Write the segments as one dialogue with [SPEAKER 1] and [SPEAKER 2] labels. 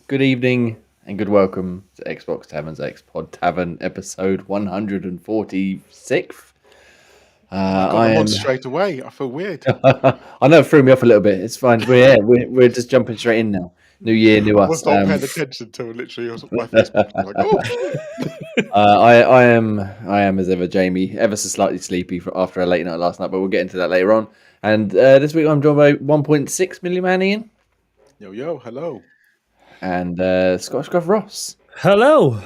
[SPEAKER 1] good evening, and good welcome to Xbox Tavern's X-Pod Tavern episode 146.
[SPEAKER 2] I got them on straight away. I feel weird.
[SPEAKER 1] I know it threw me off a little bit. It's fine. We're just jumping straight in now. New year, new
[SPEAKER 2] I
[SPEAKER 1] us.
[SPEAKER 2] was not paying attention until literally I was on my Facebook. I was like, oh shit.
[SPEAKER 1] I am as ever, Jamie, ever so slightly sleepy after a late night last night, but we'll get into that later on. And this week I'm joined by 1.6 million man Ian
[SPEAKER 2] Yo, hello.
[SPEAKER 1] and Scottish Gruff Ross.
[SPEAKER 3] Hello.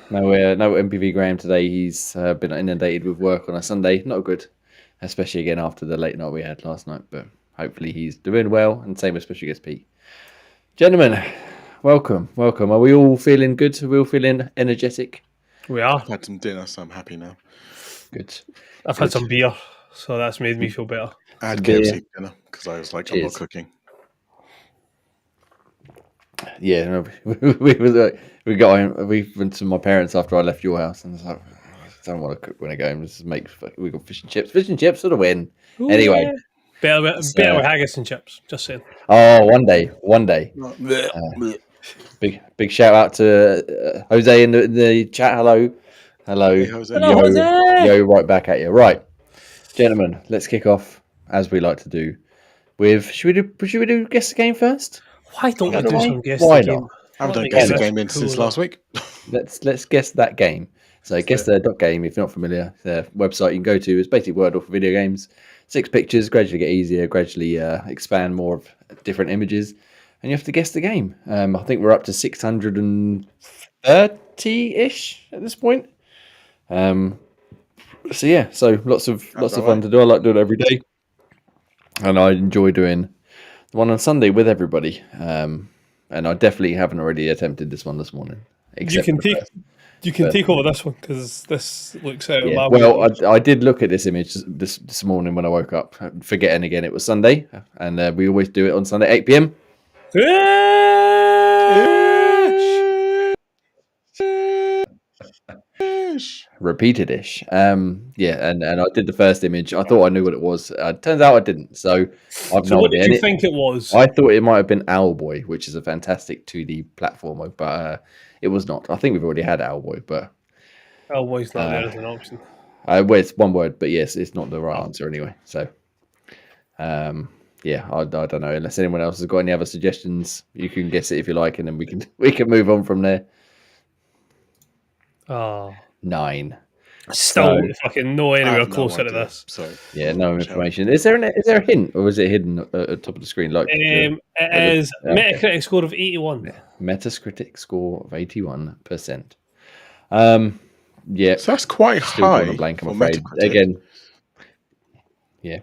[SPEAKER 1] No MPV Graham today. He's been inundated with work on a Sunday. Not good, especially again after the late night we had last night. But hopefully he's doing well, and same with special guest Pete. Gentlemen, welcome. Are we all feeling good? Are we all feeling energetic?
[SPEAKER 3] We are.
[SPEAKER 2] I've had some dinner, so I'm happy now.
[SPEAKER 1] Good.
[SPEAKER 3] I've had some beer, so that's made me feel better.
[SPEAKER 2] I had
[SPEAKER 1] Beer.
[SPEAKER 2] KFC dinner because I was like, I'm not
[SPEAKER 1] Cheers.
[SPEAKER 2] cooking.
[SPEAKER 1] Yeah, no, we went to my parents after I left your house, and I was like, I don't want to cook when I go home. Just we got fish and chips for the win.
[SPEAKER 3] Ooh,
[SPEAKER 1] Anyway,
[SPEAKER 3] yeah. better with haggis and chips. Just saying.
[SPEAKER 1] oh, one day. Big shout out to Jose in the chat. Hello.
[SPEAKER 2] Hey, Jose.
[SPEAKER 3] Hello, Jose.
[SPEAKER 1] Yo, right back at you. Right, gentlemen, let's kick off as we like to do. With should we do guess the game first?
[SPEAKER 3] Why don't we do some guess
[SPEAKER 1] Why
[SPEAKER 3] the game?
[SPEAKER 1] not?
[SPEAKER 2] I haven't done
[SPEAKER 3] What
[SPEAKER 2] guess the
[SPEAKER 3] makes
[SPEAKER 2] game
[SPEAKER 3] it
[SPEAKER 2] in since
[SPEAKER 3] cool?
[SPEAKER 2] last week.
[SPEAKER 1] Let's guess that game. So guess the .game if you're not familiar. The website you can go to is basically Wordle for video games. 6 pictures, gradually get easier, gradually expand more of different images, and you have to guess the game. I think we're up to 630-ish at this point. So lots of fun to do. I like doing it every day, and I enjoy doing the one on Sunday with everybody. And I definitely haven't already attempted this one this morning.
[SPEAKER 3] You can take over this one because this looks out of
[SPEAKER 1] Yeah.
[SPEAKER 3] my
[SPEAKER 1] Well,
[SPEAKER 3] wheelhouse.
[SPEAKER 1] I did look at this image this morning when I woke up, forgetting again it was Sunday, and we always do it on Sunday 8 p.m. Repeated-ish. And I did the first image. I thought I knew what it was. Turns out I didn't. So I've
[SPEAKER 3] So
[SPEAKER 1] no
[SPEAKER 3] what
[SPEAKER 1] idea.
[SPEAKER 3] did you think it was?
[SPEAKER 1] I thought it might have been Owlboy, which is a fantastic 2D platformer, but it was not. I think we've already had Owlboy, but
[SPEAKER 3] Oh, boy's not there as an option.
[SPEAKER 1] well, it's one word, but yes, it's not the right answer anyway. So, yeah, I don't know. Unless anyone else has got any other suggestions, you can guess it if you like, and then we can move on from there.
[SPEAKER 3] Oh,
[SPEAKER 1] 9.
[SPEAKER 3] still
[SPEAKER 1] So-
[SPEAKER 3] fucking no
[SPEAKER 2] I
[SPEAKER 3] anywhere
[SPEAKER 2] have no
[SPEAKER 3] closer to
[SPEAKER 2] idea,
[SPEAKER 3] this.
[SPEAKER 2] So
[SPEAKER 1] Yeah, no information. Is there a hint, or is it hidden at the top of the screen? Like
[SPEAKER 3] It is
[SPEAKER 1] okay.
[SPEAKER 3] Metacritic score of 81.
[SPEAKER 1] Metacritic score of 81%. Yeah,
[SPEAKER 2] So that's quite
[SPEAKER 1] still
[SPEAKER 2] high.
[SPEAKER 1] drawing a blank, I'm
[SPEAKER 2] for
[SPEAKER 1] afraid.
[SPEAKER 2] Metacritic.
[SPEAKER 1] Again, yeah,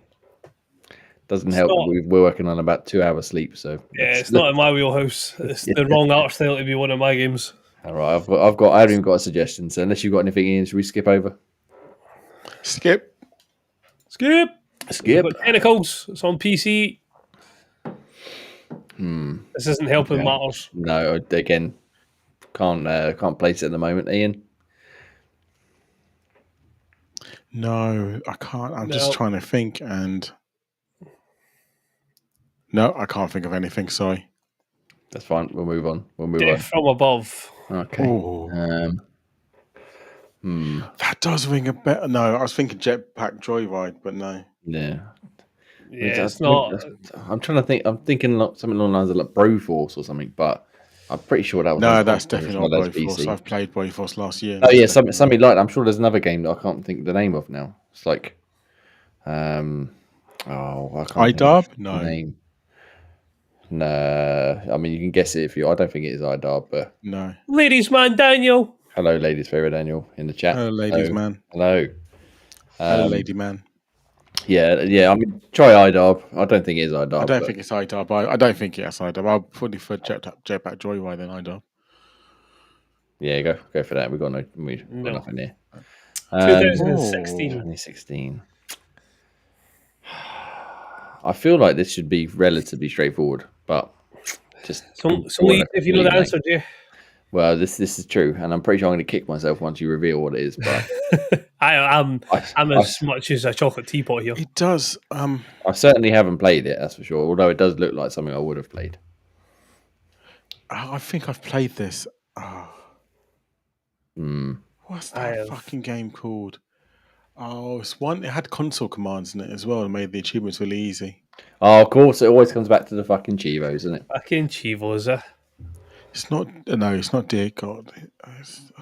[SPEAKER 1] doesn't
[SPEAKER 3] It's
[SPEAKER 1] help.
[SPEAKER 3] not-
[SPEAKER 1] We're working on about 2 hours sleep, so
[SPEAKER 3] Yeah, it's not in my wheelhouse. It's the wrong art style to be one of my games.
[SPEAKER 1] All right. I haven't even got a suggestion. So unless you've got anything, Ian, should we skip over?
[SPEAKER 2] Skip.
[SPEAKER 3] Skip.
[SPEAKER 1] Skip.
[SPEAKER 3] We've got Tentacles. It's on PC. This isn't helping
[SPEAKER 1] Okay.
[SPEAKER 3] matters.
[SPEAKER 1] No, again, can't place it at the moment, Ian.
[SPEAKER 2] No, I can't. I'm
[SPEAKER 3] No.
[SPEAKER 2] just trying to think, and no, I can't think of anything. Sorry.
[SPEAKER 1] That's fine. We'll move on.
[SPEAKER 3] Death from above.
[SPEAKER 1] Okay.
[SPEAKER 2] Oh,
[SPEAKER 1] Hmm.
[SPEAKER 2] that does ring a bell. No, I was thinking Jetpack Joyride, but no.
[SPEAKER 1] Yeah.
[SPEAKER 3] Yeah, it's not.
[SPEAKER 1] I'm trying to think. I'm thinking something along the lines of like Broforce or something, but I'm pretty sure that was.
[SPEAKER 2] No,
[SPEAKER 1] on
[SPEAKER 2] that's
[SPEAKER 1] console,
[SPEAKER 2] definitely
[SPEAKER 1] it's
[SPEAKER 2] not
[SPEAKER 1] as
[SPEAKER 2] Broforce.
[SPEAKER 1] PC.
[SPEAKER 2] I've played Broforce last year.
[SPEAKER 1] Oh yeah,
[SPEAKER 2] That's definitely
[SPEAKER 1] something like that. I'm sure there's another game that I can't think the name of now. It's like, I can't think
[SPEAKER 2] iDarb?
[SPEAKER 1] of the
[SPEAKER 2] No.
[SPEAKER 1] name. No, I mean you can guess it if you. I don't think it is iDarb, but
[SPEAKER 2] No.
[SPEAKER 3] Ladies man Daniel.
[SPEAKER 1] hello, ladies' favorite Daniel in the chat.
[SPEAKER 2] Hello, ladies, man.
[SPEAKER 1] Hello.
[SPEAKER 2] Hello, lady, man.
[SPEAKER 1] Yeah. I mean, try iDarb. I don't think it is iDarb.
[SPEAKER 2] I don't think it's iDarb. I don't think it's iDarb. I'll probably for Jetpack Joyride than iDarb.
[SPEAKER 1] Yeah, go for that. We've got nothing here.
[SPEAKER 3] 2016.
[SPEAKER 1] 2016. I feel like this should be relatively straightforward, but just
[SPEAKER 3] So if you know the answer, Jay.
[SPEAKER 1] Well, this is true, and I'm pretty sure I'm going to kick myself once you reveal what it is. But
[SPEAKER 3] I'm as much as a chocolate teapot here.
[SPEAKER 2] It does.
[SPEAKER 1] I certainly haven't played it, that's for sure. Although it does look like something I would have played.
[SPEAKER 2] I think I've played this. Oh, what's
[SPEAKER 3] I
[SPEAKER 2] that
[SPEAKER 3] have.
[SPEAKER 2] fucking game called? Oh, it's one. It had console commands in it as well, and made the achievements really easy.
[SPEAKER 1] Oh, of course, it always comes back to the fucking Chivos, isn't it?
[SPEAKER 3] Fucking Chivos,
[SPEAKER 2] It's not. No, it's not. Dear God, is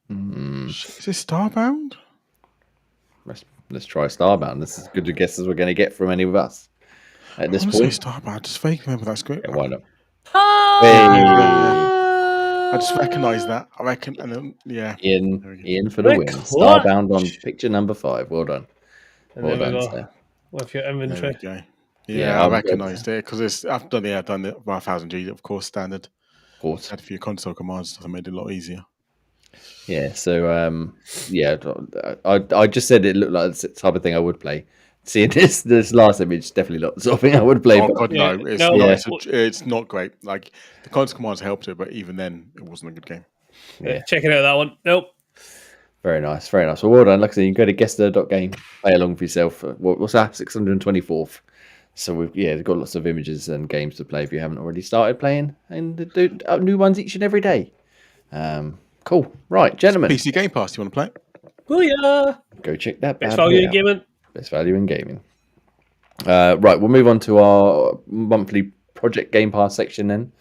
[SPEAKER 2] it Starbound?
[SPEAKER 1] Let's try Starbound. This is as good a guess as we're going to get from any of us at
[SPEAKER 2] I
[SPEAKER 1] this
[SPEAKER 2] want to say
[SPEAKER 1] point.
[SPEAKER 2] Starbound. I just vaguely remember that's great.
[SPEAKER 1] Yeah, why not?
[SPEAKER 2] I just recognise that. I reckon, and then, yeah.
[SPEAKER 1] Ian for the
[SPEAKER 3] We're
[SPEAKER 1] win.
[SPEAKER 3] clutch.
[SPEAKER 1] Starbound on picture number 5. Well done.
[SPEAKER 3] And
[SPEAKER 1] Well
[SPEAKER 3] there we
[SPEAKER 1] done,
[SPEAKER 3] go.
[SPEAKER 1] sir.
[SPEAKER 3] With your
[SPEAKER 2] There
[SPEAKER 3] inventory.
[SPEAKER 2] we go.
[SPEAKER 1] Yeah,
[SPEAKER 2] Yeah, I
[SPEAKER 1] I'm
[SPEAKER 2] recognised it because I've done it 1000G, of course, standard.
[SPEAKER 1] Of course.
[SPEAKER 2] Had a few console commands that made it a lot easier.
[SPEAKER 1] Yeah, so yeah, I just said it looked like the type of thing I would play. Seeing this last image, definitely not the sort of thing I would play.
[SPEAKER 2] Oh
[SPEAKER 1] but
[SPEAKER 2] God,
[SPEAKER 3] Yeah,
[SPEAKER 2] no! It's
[SPEAKER 3] no,
[SPEAKER 2] not.
[SPEAKER 3] yeah.
[SPEAKER 2] It's not great. Like the console commands helped it, but even then, it wasn't a good game.
[SPEAKER 3] Yeah, checking out that one. Nope.
[SPEAKER 1] Very nice, very nice. Well done. Like I said, you can go to guesster.game, play along for yourself. What's that? 624th. So we've got lots of images and games to play if you haven't already started playing, and do new ones each and every day. Cool. Right, gentlemen,
[SPEAKER 2] PC Game Pass. You want to play it?
[SPEAKER 3] Booyah!
[SPEAKER 1] go check that.
[SPEAKER 3] Best
[SPEAKER 1] bad
[SPEAKER 3] value
[SPEAKER 1] boy
[SPEAKER 3] in
[SPEAKER 1] out.
[SPEAKER 3] gaming.
[SPEAKER 1] Best value in gaming. Right, we'll move on to our monthly Project Game Pass section then.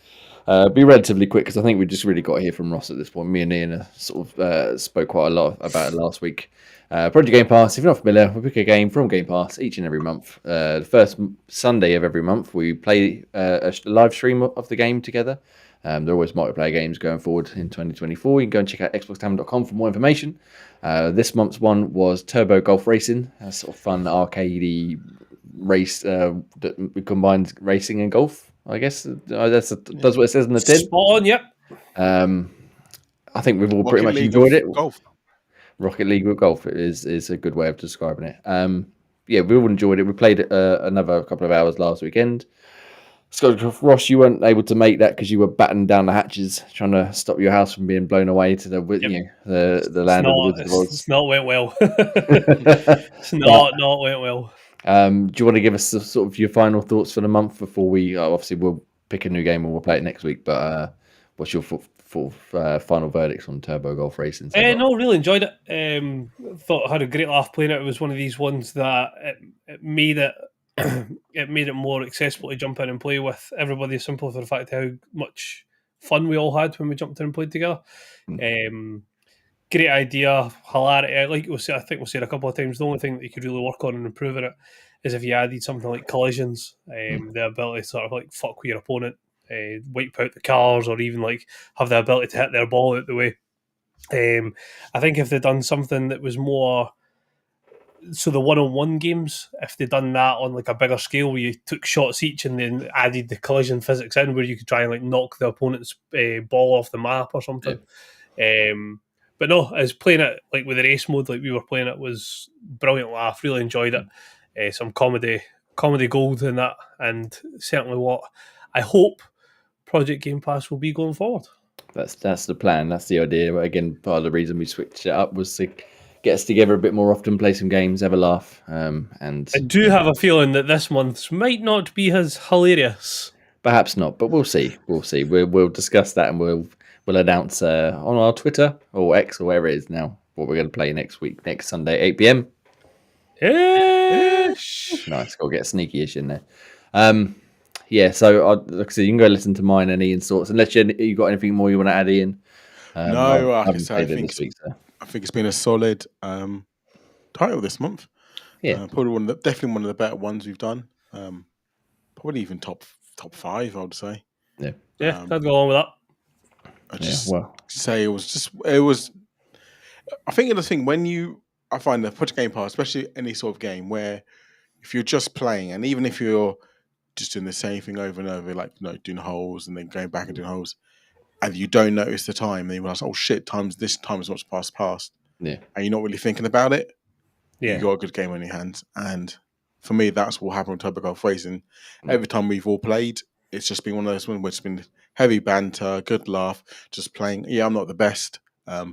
[SPEAKER 1] Be relatively quick because I think we just really got to hear from Ross at this point. Me and Ian sort of spoke quite a lot about it last week. Project Game Pass, if you're not familiar, we pick a game from Game Pass each and every month. The first Sunday of every month, we play a live stream of the game together. There are always multiplayer games going forward in 2024. You can go and check out xboxtavern.com for more information. This month's one was Turbo Golf Racing, a sort of fun arcadey race that combines racing and golf. I guess that's what it says in the tin.
[SPEAKER 3] Spot on, yep.
[SPEAKER 1] I think we've all
[SPEAKER 2] Rocket
[SPEAKER 1] pretty much
[SPEAKER 2] League
[SPEAKER 1] enjoyed
[SPEAKER 2] of
[SPEAKER 1] it.
[SPEAKER 2] Golf.
[SPEAKER 1] Rocket League with golf is a good way of describing it. Yeah, we all enjoyed it. We played another couple of hours last weekend. Scott Ross, you weren't able to make that because you were battening down the hatches, trying to stop your house from being blown away to the land of the Wizard of Oz.
[SPEAKER 3] It's not went well. It's not went well.
[SPEAKER 1] Do you want to give us sort of your final thoughts for the month before we obviously we'll pick a new game and we'll play it next week? But what's your final verdicts on Turbo Golf Racing?
[SPEAKER 3] No, really enjoyed it. Thought I had a great laugh playing it. It was one of these ones that it made it it made it more accessible to jump in and play with everybody, simply for the fact how much fun we all had when we jumped in and played together. Great idea, hilarity. Like I think we said a couple of times, the only thing that you could really work on and improve in it is if you added something like collisions, the ability to sort of like fuck with your opponent, wipe out the cars, or even like have the ability to hit their ball out the way. I think if they'd done something that was more, so the one-on-one games, if they'd done that on like a bigger scale where you took shots each and then added the collision physics in, where you could try and like knock the opponent's ball off the map or something. Yeah. But no, as playing it like with the race mode, like we were playing it, was brilliant laugh. Really enjoyed it. Some comedy gold in that, and certainly what I hope Project Game Pass will be going forward.
[SPEAKER 1] That's the plan. That's the idea. Again, part of the reason we switched it up was to get us together a bit more often, play some games, have a laugh. And
[SPEAKER 3] I do have a feeling that this month's might not be as hilarious.
[SPEAKER 1] Perhaps not, but we'll see. We'll see. We'll discuss that, and we'll announce on our Twitter or X or wherever it is now what we're going to play next week, next Sunday, 8 p.m. Nice. Got to get a sneaky-ish in there. Yeah, so like I said, you can go listen to mine and Ian's thoughts, unless you got anything more you want to add, Ian.
[SPEAKER 2] No, I think it's been a solid title this month.
[SPEAKER 1] Yeah,
[SPEAKER 2] probably definitely one of the better ones we've done. Probably even top 5, I would say.
[SPEAKER 3] Yeah, I'd go along with that.
[SPEAKER 2] Say it was. I think the thing I find the Project Game Pass, especially any sort of game where if you're just playing, and even if you're just doing the same thing over and over, like doing holes and then going back and doing holes, and you don't notice the time, then you realize, oh shit, this time is much past.
[SPEAKER 1] Yeah,
[SPEAKER 2] and you're not really thinking about it.
[SPEAKER 3] Yeah,
[SPEAKER 2] you got a good game on your hands, and for me, that's what happened with Turbo Golf Racing. Every time we've all played, it's just been one of those ones where it's been heavy banter, good laugh, just playing. Yeah, I'm not the best, but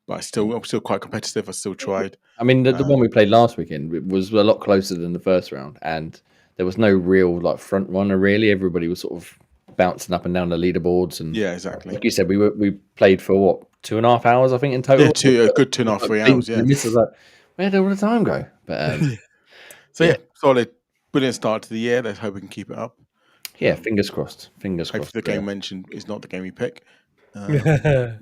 [SPEAKER 2] I'm still quite competitive. I still tried.
[SPEAKER 1] I mean, the one we played last weekend was a lot closer than the first round, and there was no real front runner. Really, everybody was sort of bouncing up and down the leaderboards. And
[SPEAKER 2] Yeah, exactly.
[SPEAKER 1] like you said, we played for what 2.5 hours, I think, in total.
[SPEAKER 2] Yeah, a good 2.5, 3 hours. Yeah.
[SPEAKER 1] This is like, where did all the time go? But
[SPEAKER 2] So yeah, solid, brilliant start to the year. Let's hope we can keep it up.
[SPEAKER 1] yeah, fingers crossed. Fingers crossed.
[SPEAKER 2] Hopefully, the game mentioned is not the game we pick.
[SPEAKER 1] Well,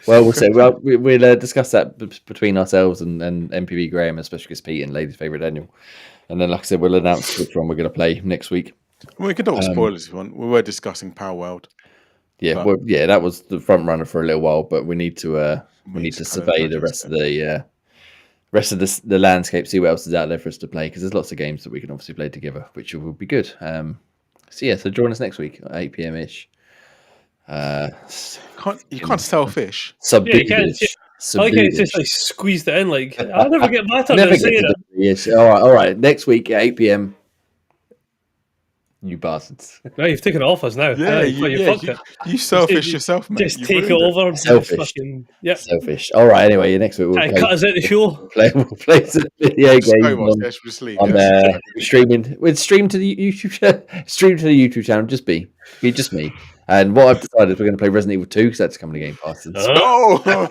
[SPEAKER 1] we'll say. Well, we'll discuss that between ourselves and MPV Graham, especially because Pete and Lady's favourite Daniel. And then, like I said, we'll announce which one we're going to play next week.
[SPEAKER 2] We can talk spoilers if you want. We were discussing Power World.
[SPEAKER 1] Yeah,
[SPEAKER 2] But-
[SPEAKER 1] well, yeah, that was the front runner for a little while, but we need to survey the rest of the landscape, see what else is out there for us to play, because there's lots of games that we can obviously play together, which will be good. So join us next week at 8 p.m. ish.
[SPEAKER 2] You can't sell fish.
[SPEAKER 3] I like how it's just like squeezed it in. Like I'll never get back on
[SPEAKER 1] Never
[SPEAKER 3] saying
[SPEAKER 1] get to
[SPEAKER 3] it.
[SPEAKER 1] do it. Yes. All right. Next week at 8 p.m. You bastards.
[SPEAKER 3] No, you've taken it off us now.
[SPEAKER 2] Yeah, you selfish yourself, mate.
[SPEAKER 3] Just
[SPEAKER 2] You've
[SPEAKER 3] take it
[SPEAKER 2] ruined
[SPEAKER 3] over.
[SPEAKER 1] Selfish.
[SPEAKER 3] Yep.
[SPEAKER 1] Selfish. All right. Anyway, next week
[SPEAKER 3] Cut us out the show.
[SPEAKER 1] we'll play some video games. We'll stream to the YouTube channel. Just me. And what I've decided is we're going to play Resident Evil 2 because that's coming to Game Pass.
[SPEAKER 2] No,
[SPEAKER 3] Not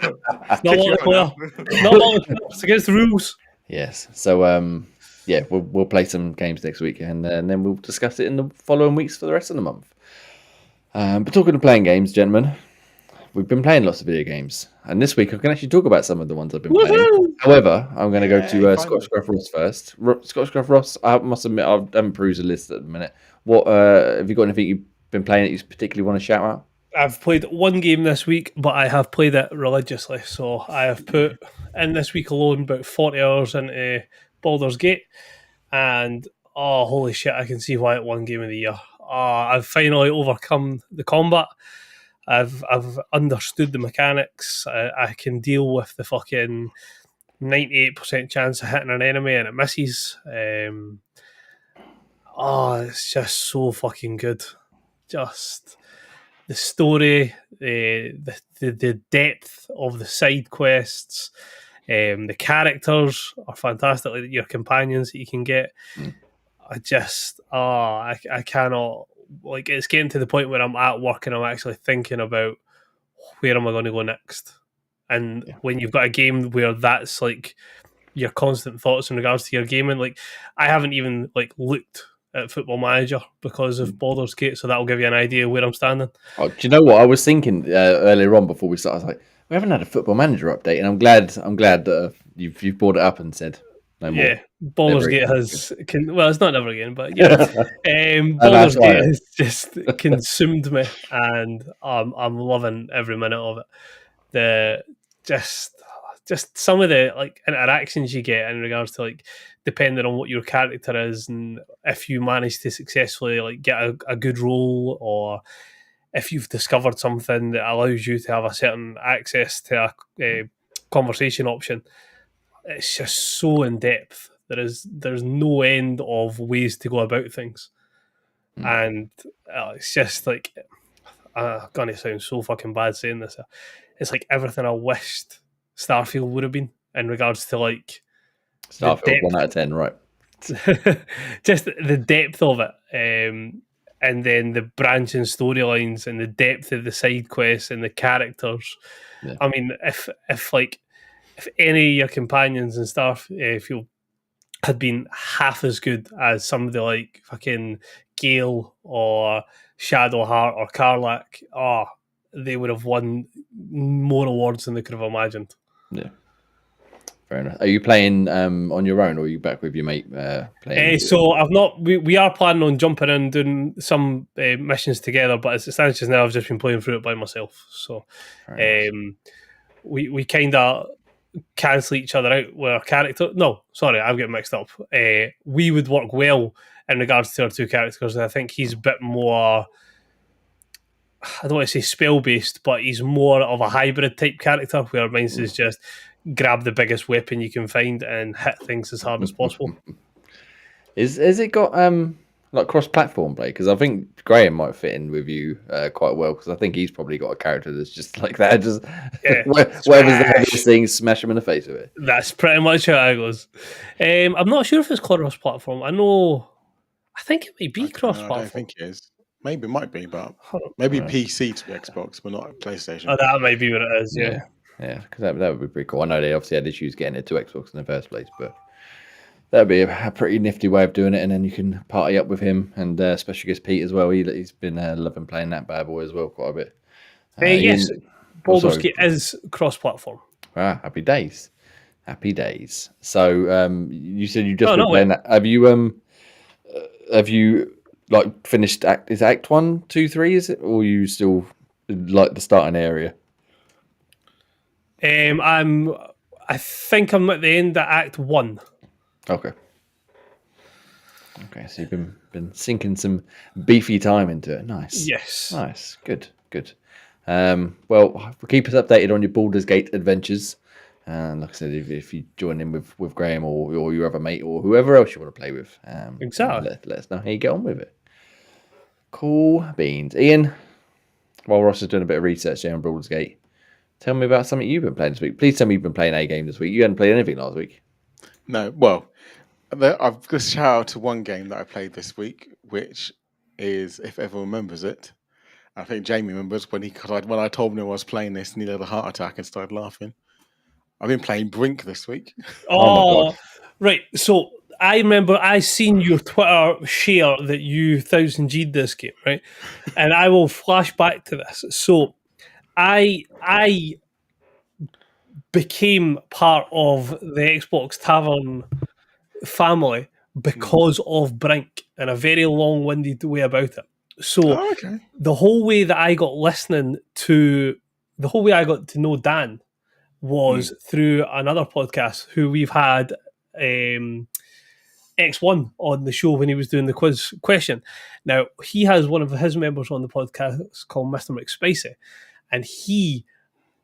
[SPEAKER 3] multiplayer. It's against the rules.
[SPEAKER 1] Yes. So we'll play some games next week, and then we'll discuss it in the following weeks for the rest of the month. But talking of playing games, gentlemen, we've been playing lots of video games, and this week I can actually talk about some of the ones I've been playing. However, I'm going to go to Scotch Gruff Ross first. Scotch Gruff Ross, I must admit, I haven't perused the list at the minute. What have you got? Anything you've been playing that you particularly want to shout out?
[SPEAKER 3] I've played one game this week, but I have played it religiously. So I have put in this week alone about 40 hours into Baldur's Gate, and holy shit, I can see why it won Game of the Year. I've finally overcome the combat. I've understood the mechanics. I can deal with the fucking 98% chance of hitting an enemy and it misses. It's just so fucking good. Just the story, the depth of the side quests, the characters are fantastic. Like your companions that you can get. I cannot, like, it's getting to the point where I'm at work and I'm actually thinking about where am I going to go next. And when you've got a game where that's like your constant thoughts in regards to your gaming, like I haven't even like looked at Football Manager because of Baldur's Gate, so that'll give you an idea where I'm standing.
[SPEAKER 1] Oh, do you know what I was thinking earlier on before we started? I was like, we haven't had a Football Manager update, and I'm glad that you've brought it up and said no more.
[SPEAKER 3] Yeah, Baldur's Gate it's not never again, but yeah, Baldur's Gate has just consumed me, and I'm loving every minute of it. Just some of the like interactions you get in regards to like depending on what your character is, and if you manage to successfully like get a good role, or if you've discovered something that allows you to have a certain access to a conversation option, it's just so in depth. There's no end of ways to go about things, and it's just like gonna sound so fucking bad saying this. It's like everything I wished Starfield would have been in regards to like
[SPEAKER 1] Starfield 1 out of 10, right?
[SPEAKER 3] Just the depth of it, and then the branching storylines and the depth of the side quests and the characters. Yeah. I mean, if any of your companions in Starfield had been half as good as some of the like fucking Gale or Shadowheart or Karlach, they would have won more awards than they could have imagined.
[SPEAKER 1] Yeah. Fair enough. Are you playing on your own, or are you back with your mate playing?
[SPEAKER 3] So I've not. We are planning on jumping in and doing some missions together, but as it stands just now, I've just been playing through it by myself. So we kind of cancel each other out with our character. No, sorry, I'm getting mixed up. We would work well in regards to our two characters. I think he's a bit more, I don't want to say spell based, but he's more of a hybrid type character, where mine's is just grab the biggest weapon you can find and hit things as hard as possible.
[SPEAKER 1] Has it got like cross-platform play? Because I think Graham might fit in with you quite well, because I think he's probably got a character that's just like that. Just whatever's the heaviest thing, smash him in the face with it.
[SPEAKER 3] That's pretty much how it goes. I'm not sure if it's cross-platform. I think it might be cross-platform.
[SPEAKER 2] I think it is. Maybe it might be, but
[SPEAKER 3] Oh,
[SPEAKER 2] maybe
[SPEAKER 1] Right.
[SPEAKER 2] PC to Xbox, but not PlayStation.
[SPEAKER 3] that might be what it is. Yeah.
[SPEAKER 1] Because that would be pretty cool. I know they obviously had issues getting it to Xbox in the first place, but that'd be a pretty nifty way of doing it. And then you can party up with him, and especially against Pete as well. He's been loving playing that bad boy as well quite a bit.
[SPEAKER 3] Yes,
[SPEAKER 1] Ian-
[SPEAKER 3] Baldur's
[SPEAKER 1] sorry.
[SPEAKER 3] Gate is cross-platform.
[SPEAKER 1] Happy days, happy days. So you said you just
[SPEAKER 3] Oh,
[SPEAKER 1] been
[SPEAKER 3] no,
[SPEAKER 1] playing that. Have you like finished Act 1, 2, 3? Is it, or are you still like the starting area?
[SPEAKER 3] I think I'm at the end of Act 1.
[SPEAKER 1] Okay. Okay, so you've been sinking some beefy time into it. Nice.
[SPEAKER 3] Yes.
[SPEAKER 1] Nice. Good. Well, keep us updated on your Baldur's Gate adventures. And like I said, if you join in with Graham or your other mate or whoever else you want to play with,
[SPEAKER 3] Exactly.
[SPEAKER 1] let us know how you get on with it. Cool beans. Ian, while Ross is doing a bit of research there on Baldur's Gate, tell me about something you've been playing this week. Please tell me you've been playing a game this week. You hadn't played anything last week.
[SPEAKER 2] No, well, I've got a shout out to one game that I played this week, which is, if everyone remembers it, I think Jamie remembers when I told him I was playing this, and he had a heart attack and started laughing. I've been playing Brink this week.
[SPEAKER 1] Oh my God.
[SPEAKER 3] Right. So I remember I seen your Twitter share that you 1000G'd this game, right? And I will flash back to this. So I became part of the Xbox Tavern family because of Brink in a very long-winded way about it. So
[SPEAKER 2] Oh, okay.
[SPEAKER 3] the whole way that I got to know Dan was through another podcast who we've had X1 on the show when he was doing the quiz question. Now, he has one of his members on the podcast called Mr. McSpicy, and he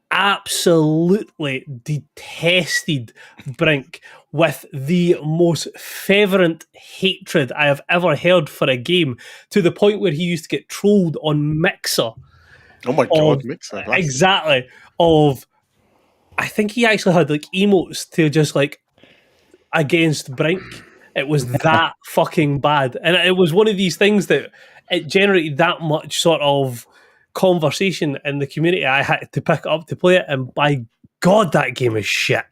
[SPEAKER 3] absolutely detested Brink with the most fervent hatred I have ever heard for a game, to the point where he used to get trolled on Mixer.
[SPEAKER 2] Oh my God, Mixer.
[SPEAKER 3] Exactly. I think he actually had like emotes to just like against Brink. It was that fucking bad. And it was one of these things that it generated that much sort of conversation in the community. I had to pick it up to play it, and by God, that game is shit.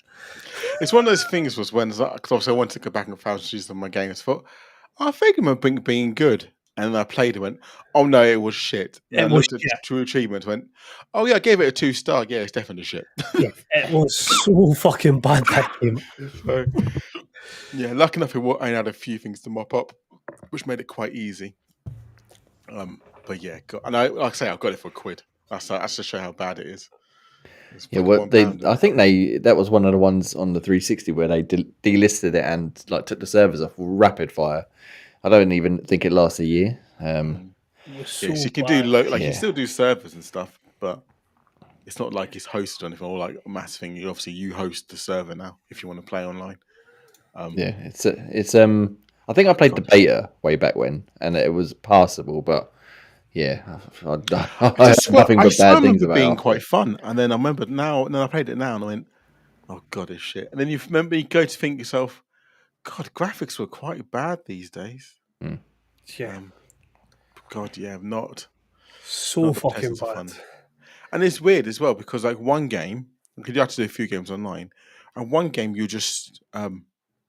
[SPEAKER 2] It's one of those things because obviously I wanted to go back and 1000Gs on my game. I thought, I think I'm Brink being good. And then I played and went, oh no, it was shit. And I looked at True Achievement and went, oh yeah, I gave it a 2-star. Yeah, it's definitely shit.
[SPEAKER 3] Yeah, it was so fucking bad, that game.
[SPEAKER 2] So, yeah, lucky enough, I had a few things to mop up, which made it quite easy. But yeah, and like I say, I got it for £1. That's to show how bad it is.
[SPEAKER 1] Yeah, well, I think that was one of the ones on the 360 where they delisted it and like took the servers off rapid fire. I don't even think it lasts a year.
[SPEAKER 3] So
[SPEAKER 2] you can do you can still do servers and stuff, but it's not like it's hosted or anything or like a massive thing. Obviously, you host the server now if you want to play online.
[SPEAKER 1] It's I think I played the beta way back when, and it was passable, but yeah, I have nothing but bad things about it.
[SPEAKER 2] Being quite fun, and then I remember now, and then I played it now, and I went, "Oh God, it's shit." And then you go to think yourself, "God, graphics were quite bad these days."
[SPEAKER 3] Yeah.
[SPEAKER 2] God, yeah, not
[SPEAKER 3] fucking bad.
[SPEAKER 2] Fun. And it's weird as well because like one game, because you have to do a few games online, and one game you just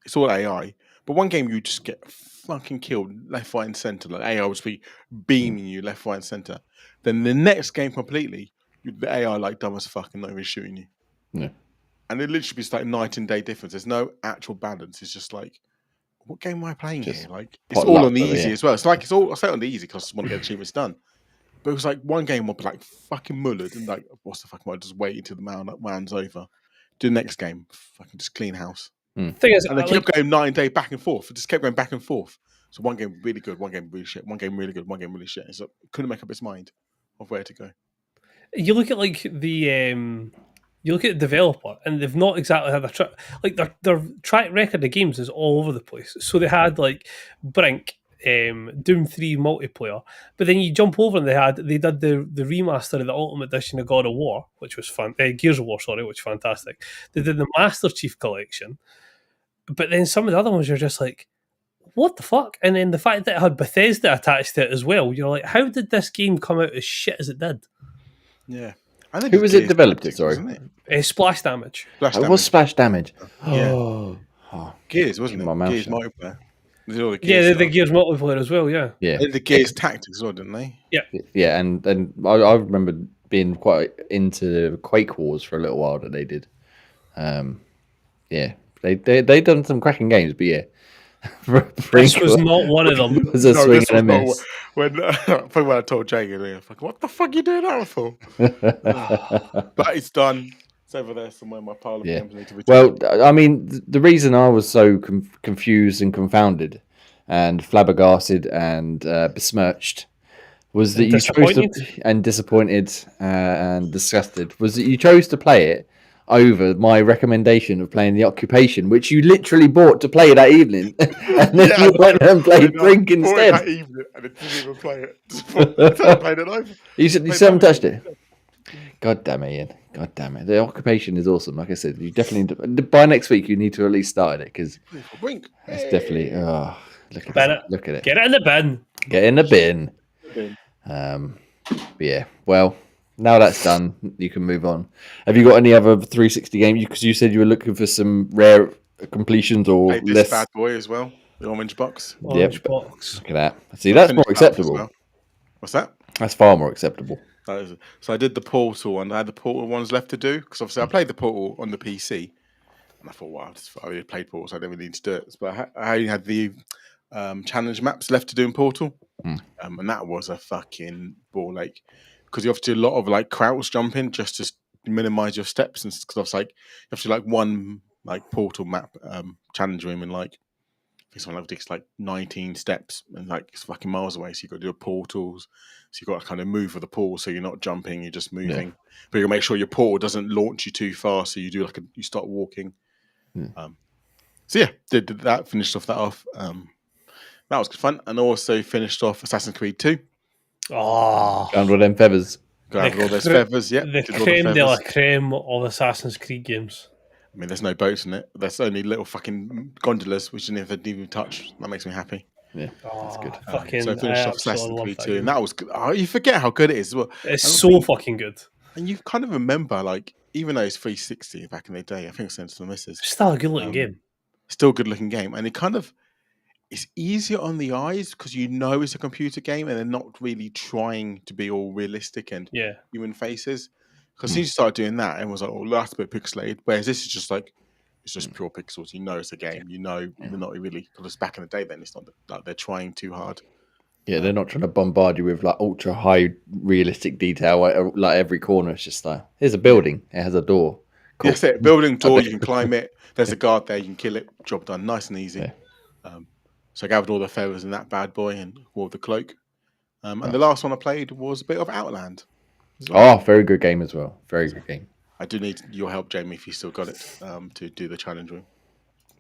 [SPEAKER 2] it's all AI, but one game you just get fucking killed left, right, and center. Like AI would be beaming you left, right, and center. Then the next game completely, the AI like dumb as fuck and not even shooting you.
[SPEAKER 1] Yeah.
[SPEAKER 2] And it literally be like night and day difference. There's no actual balance. It's just like, what game am I playing here? Like it's all on the easy as well. It's like I say on the easy because I just want to get achievements done. But it was like one game would be like fucking mullered and like, what's the fuck? I just wait until the round's over. Do the next game, fucking just clean house.
[SPEAKER 3] Thing is,
[SPEAKER 2] and they kept going 9 day back and forth. It just kept going back and forth. So one game really good, one game really shit, one game really good, one game really shit. So it couldn't make up its mind of where to go.
[SPEAKER 3] You look at like the developer, and they've not exactly had their track record of games is all over the place. So they had like Brink, Doom 3 multiplayer, but then you jump over and they did the remaster of the Ultimate Edition of God of War, which was fun. Gears of War, sorry, which was fantastic. They did the Master Chief Collection, but then some of the other ones you're just like, what the fuck? And then the fact that it had Bethesda attached to it as well, you're like, how did this game come out as shit as it did?
[SPEAKER 2] Yeah. I think
[SPEAKER 1] Who was it developed it? Sorry,
[SPEAKER 2] wasn't it?
[SPEAKER 3] Splash Damage.
[SPEAKER 2] Splash
[SPEAKER 1] it was
[SPEAKER 2] Damage.
[SPEAKER 1] Splash Damage.
[SPEAKER 2] Yeah.
[SPEAKER 1] Oh,
[SPEAKER 2] Gears, wasn't
[SPEAKER 1] keep my
[SPEAKER 2] it?
[SPEAKER 1] mouth
[SPEAKER 2] Gears
[SPEAKER 1] shut.
[SPEAKER 2] multiplayer. They did all the
[SPEAKER 3] Yeah,
[SPEAKER 2] Gears
[SPEAKER 3] the
[SPEAKER 2] stuff.
[SPEAKER 3] Gears multiplayer as well, yeah.
[SPEAKER 1] Yeah,
[SPEAKER 2] They did the Gears Tactics as well, didn't they?
[SPEAKER 1] yeah, and I remember being quite into Quake Wars for a little while that they did. Yeah, they done some cracking games, but yeah,
[SPEAKER 3] This was not one of them.
[SPEAKER 1] was a swing and a
[SPEAKER 2] not
[SPEAKER 1] miss.
[SPEAKER 2] when I told Jake, and was like, "What the fuck are you doing that for?" But it's done. It's over there somewhere. My pile of
[SPEAKER 1] Yeah.
[SPEAKER 2] games need to return.
[SPEAKER 1] Well, I mean, the reason I was so confused and confounded and flabbergasted and besmirched was that
[SPEAKER 3] And
[SPEAKER 1] you chose to,
[SPEAKER 3] disappointed?
[SPEAKER 1] and disappointed and disgusted was that you chose to play it over my recommendation of playing The Occupation, which you literally bought to play that evening, and then
[SPEAKER 2] Yeah,
[SPEAKER 1] you went and played Brink
[SPEAKER 2] Bought it
[SPEAKER 1] instead.
[SPEAKER 2] that evening, and it didn't even play it. I played it over.
[SPEAKER 1] You still haven't touched it. God damn it, Ian. God damn it. The Occupation is awesome. Like I said, you definitely by next week you need to at least start it because
[SPEAKER 2] Brink.
[SPEAKER 1] it's definitely. Oh, look
[SPEAKER 3] Bin
[SPEAKER 1] at
[SPEAKER 3] it.
[SPEAKER 1] it. Look at it.
[SPEAKER 3] Get it in the bin.
[SPEAKER 1] Get in the bin.
[SPEAKER 2] Bin.
[SPEAKER 1] But yeah. Well, now that's done, you can move on. Have you got any other 360 games? Because you said you were looking for some rare completions or
[SPEAKER 2] Played this
[SPEAKER 1] less.
[SPEAKER 2] bad boy as well. The orange box.
[SPEAKER 3] Orange box.
[SPEAKER 1] Look at that. See, that's more
[SPEAKER 2] Finished that as
[SPEAKER 1] acceptable.
[SPEAKER 2] well. What's that?
[SPEAKER 1] That's far more acceptable.
[SPEAKER 2] So I did the Portal one. I had the Portal ones left to do because obviously I played the Portal on the PC, and I thought, wow, I already played Portal, so I didn't really need to do it. But I only had the challenge maps left to do in Portal, and that was a fucking ball ache because you have to do a lot of like crouch jumping just to minimize your steps, and because I was like, you have to do like one like Portal map challenge room in like. I think something like it's like 19 steps and like it's fucking miles away. So you got to do portals. So you got to kind of move with the portal. So you're not jumping, you're just moving.
[SPEAKER 1] Yeah.
[SPEAKER 2] But you got to make sure your portal doesn't launch you too far. So you do like you start walking. So yeah, did that. Finished off that off. That was good fun. And also finished off Assassin's Creed 2.
[SPEAKER 3] Oh,
[SPEAKER 1] Found all them feathers.
[SPEAKER 2] Got all those feathers. Yeah,
[SPEAKER 3] the
[SPEAKER 2] did all
[SPEAKER 3] creme de la
[SPEAKER 2] feathers.
[SPEAKER 3] creme of Assassin's Creed games.
[SPEAKER 2] I mean, there's no boats in it. There's only little fucking gondolas, which you didn't even touch. That makes me happy.
[SPEAKER 1] Yeah, that's good.
[SPEAKER 3] Fucking,
[SPEAKER 2] So I finished off Assassin's
[SPEAKER 3] absolutely
[SPEAKER 2] Creed
[SPEAKER 3] love
[SPEAKER 2] 2,
[SPEAKER 3] that
[SPEAKER 2] and
[SPEAKER 3] game.
[SPEAKER 2] that was good. Oh, you forget how good it is as well.
[SPEAKER 3] It's
[SPEAKER 2] And I
[SPEAKER 3] so
[SPEAKER 2] think-
[SPEAKER 3] fucking good.
[SPEAKER 2] And you kind of remember, like, even though it's 360 back in the day, I think since the misses,
[SPEAKER 3] It's still a good looking game.
[SPEAKER 2] still a good looking game. And it's easier on the eyes because you know it's a computer game and they're not really trying to be all realistic and
[SPEAKER 3] Yeah.
[SPEAKER 2] human faces. Because since you started doing that, everyone's like, oh, that's a bit pixelated. Whereas this is just like, it's just pure pixels. You know it's a game. You know they're not really, because back in the day then, it's not like they're trying too hard.
[SPEAKER 1] Yeah, they're not trying to bombard you with like ultra high realistic detail. Like every corner, it's just like, here's a building. It has a door. Cool.
[SPEAKER 2] That's it. Building door, you can climb it. There's a guard there, you can kill it. Job done. Nice and easy.
[SPEAKER 1] Yeah.
[SPEAKER 2] So I gathered all the feathers in that bad boy and wore the cloak. And the last one I played was a bit of Outland. as well.
[SPEAKER 1] Oh, very good game as well. Very good game.
[SPEAKER 2] I do need your help, Jamie, if you still got it, to do the challenge room.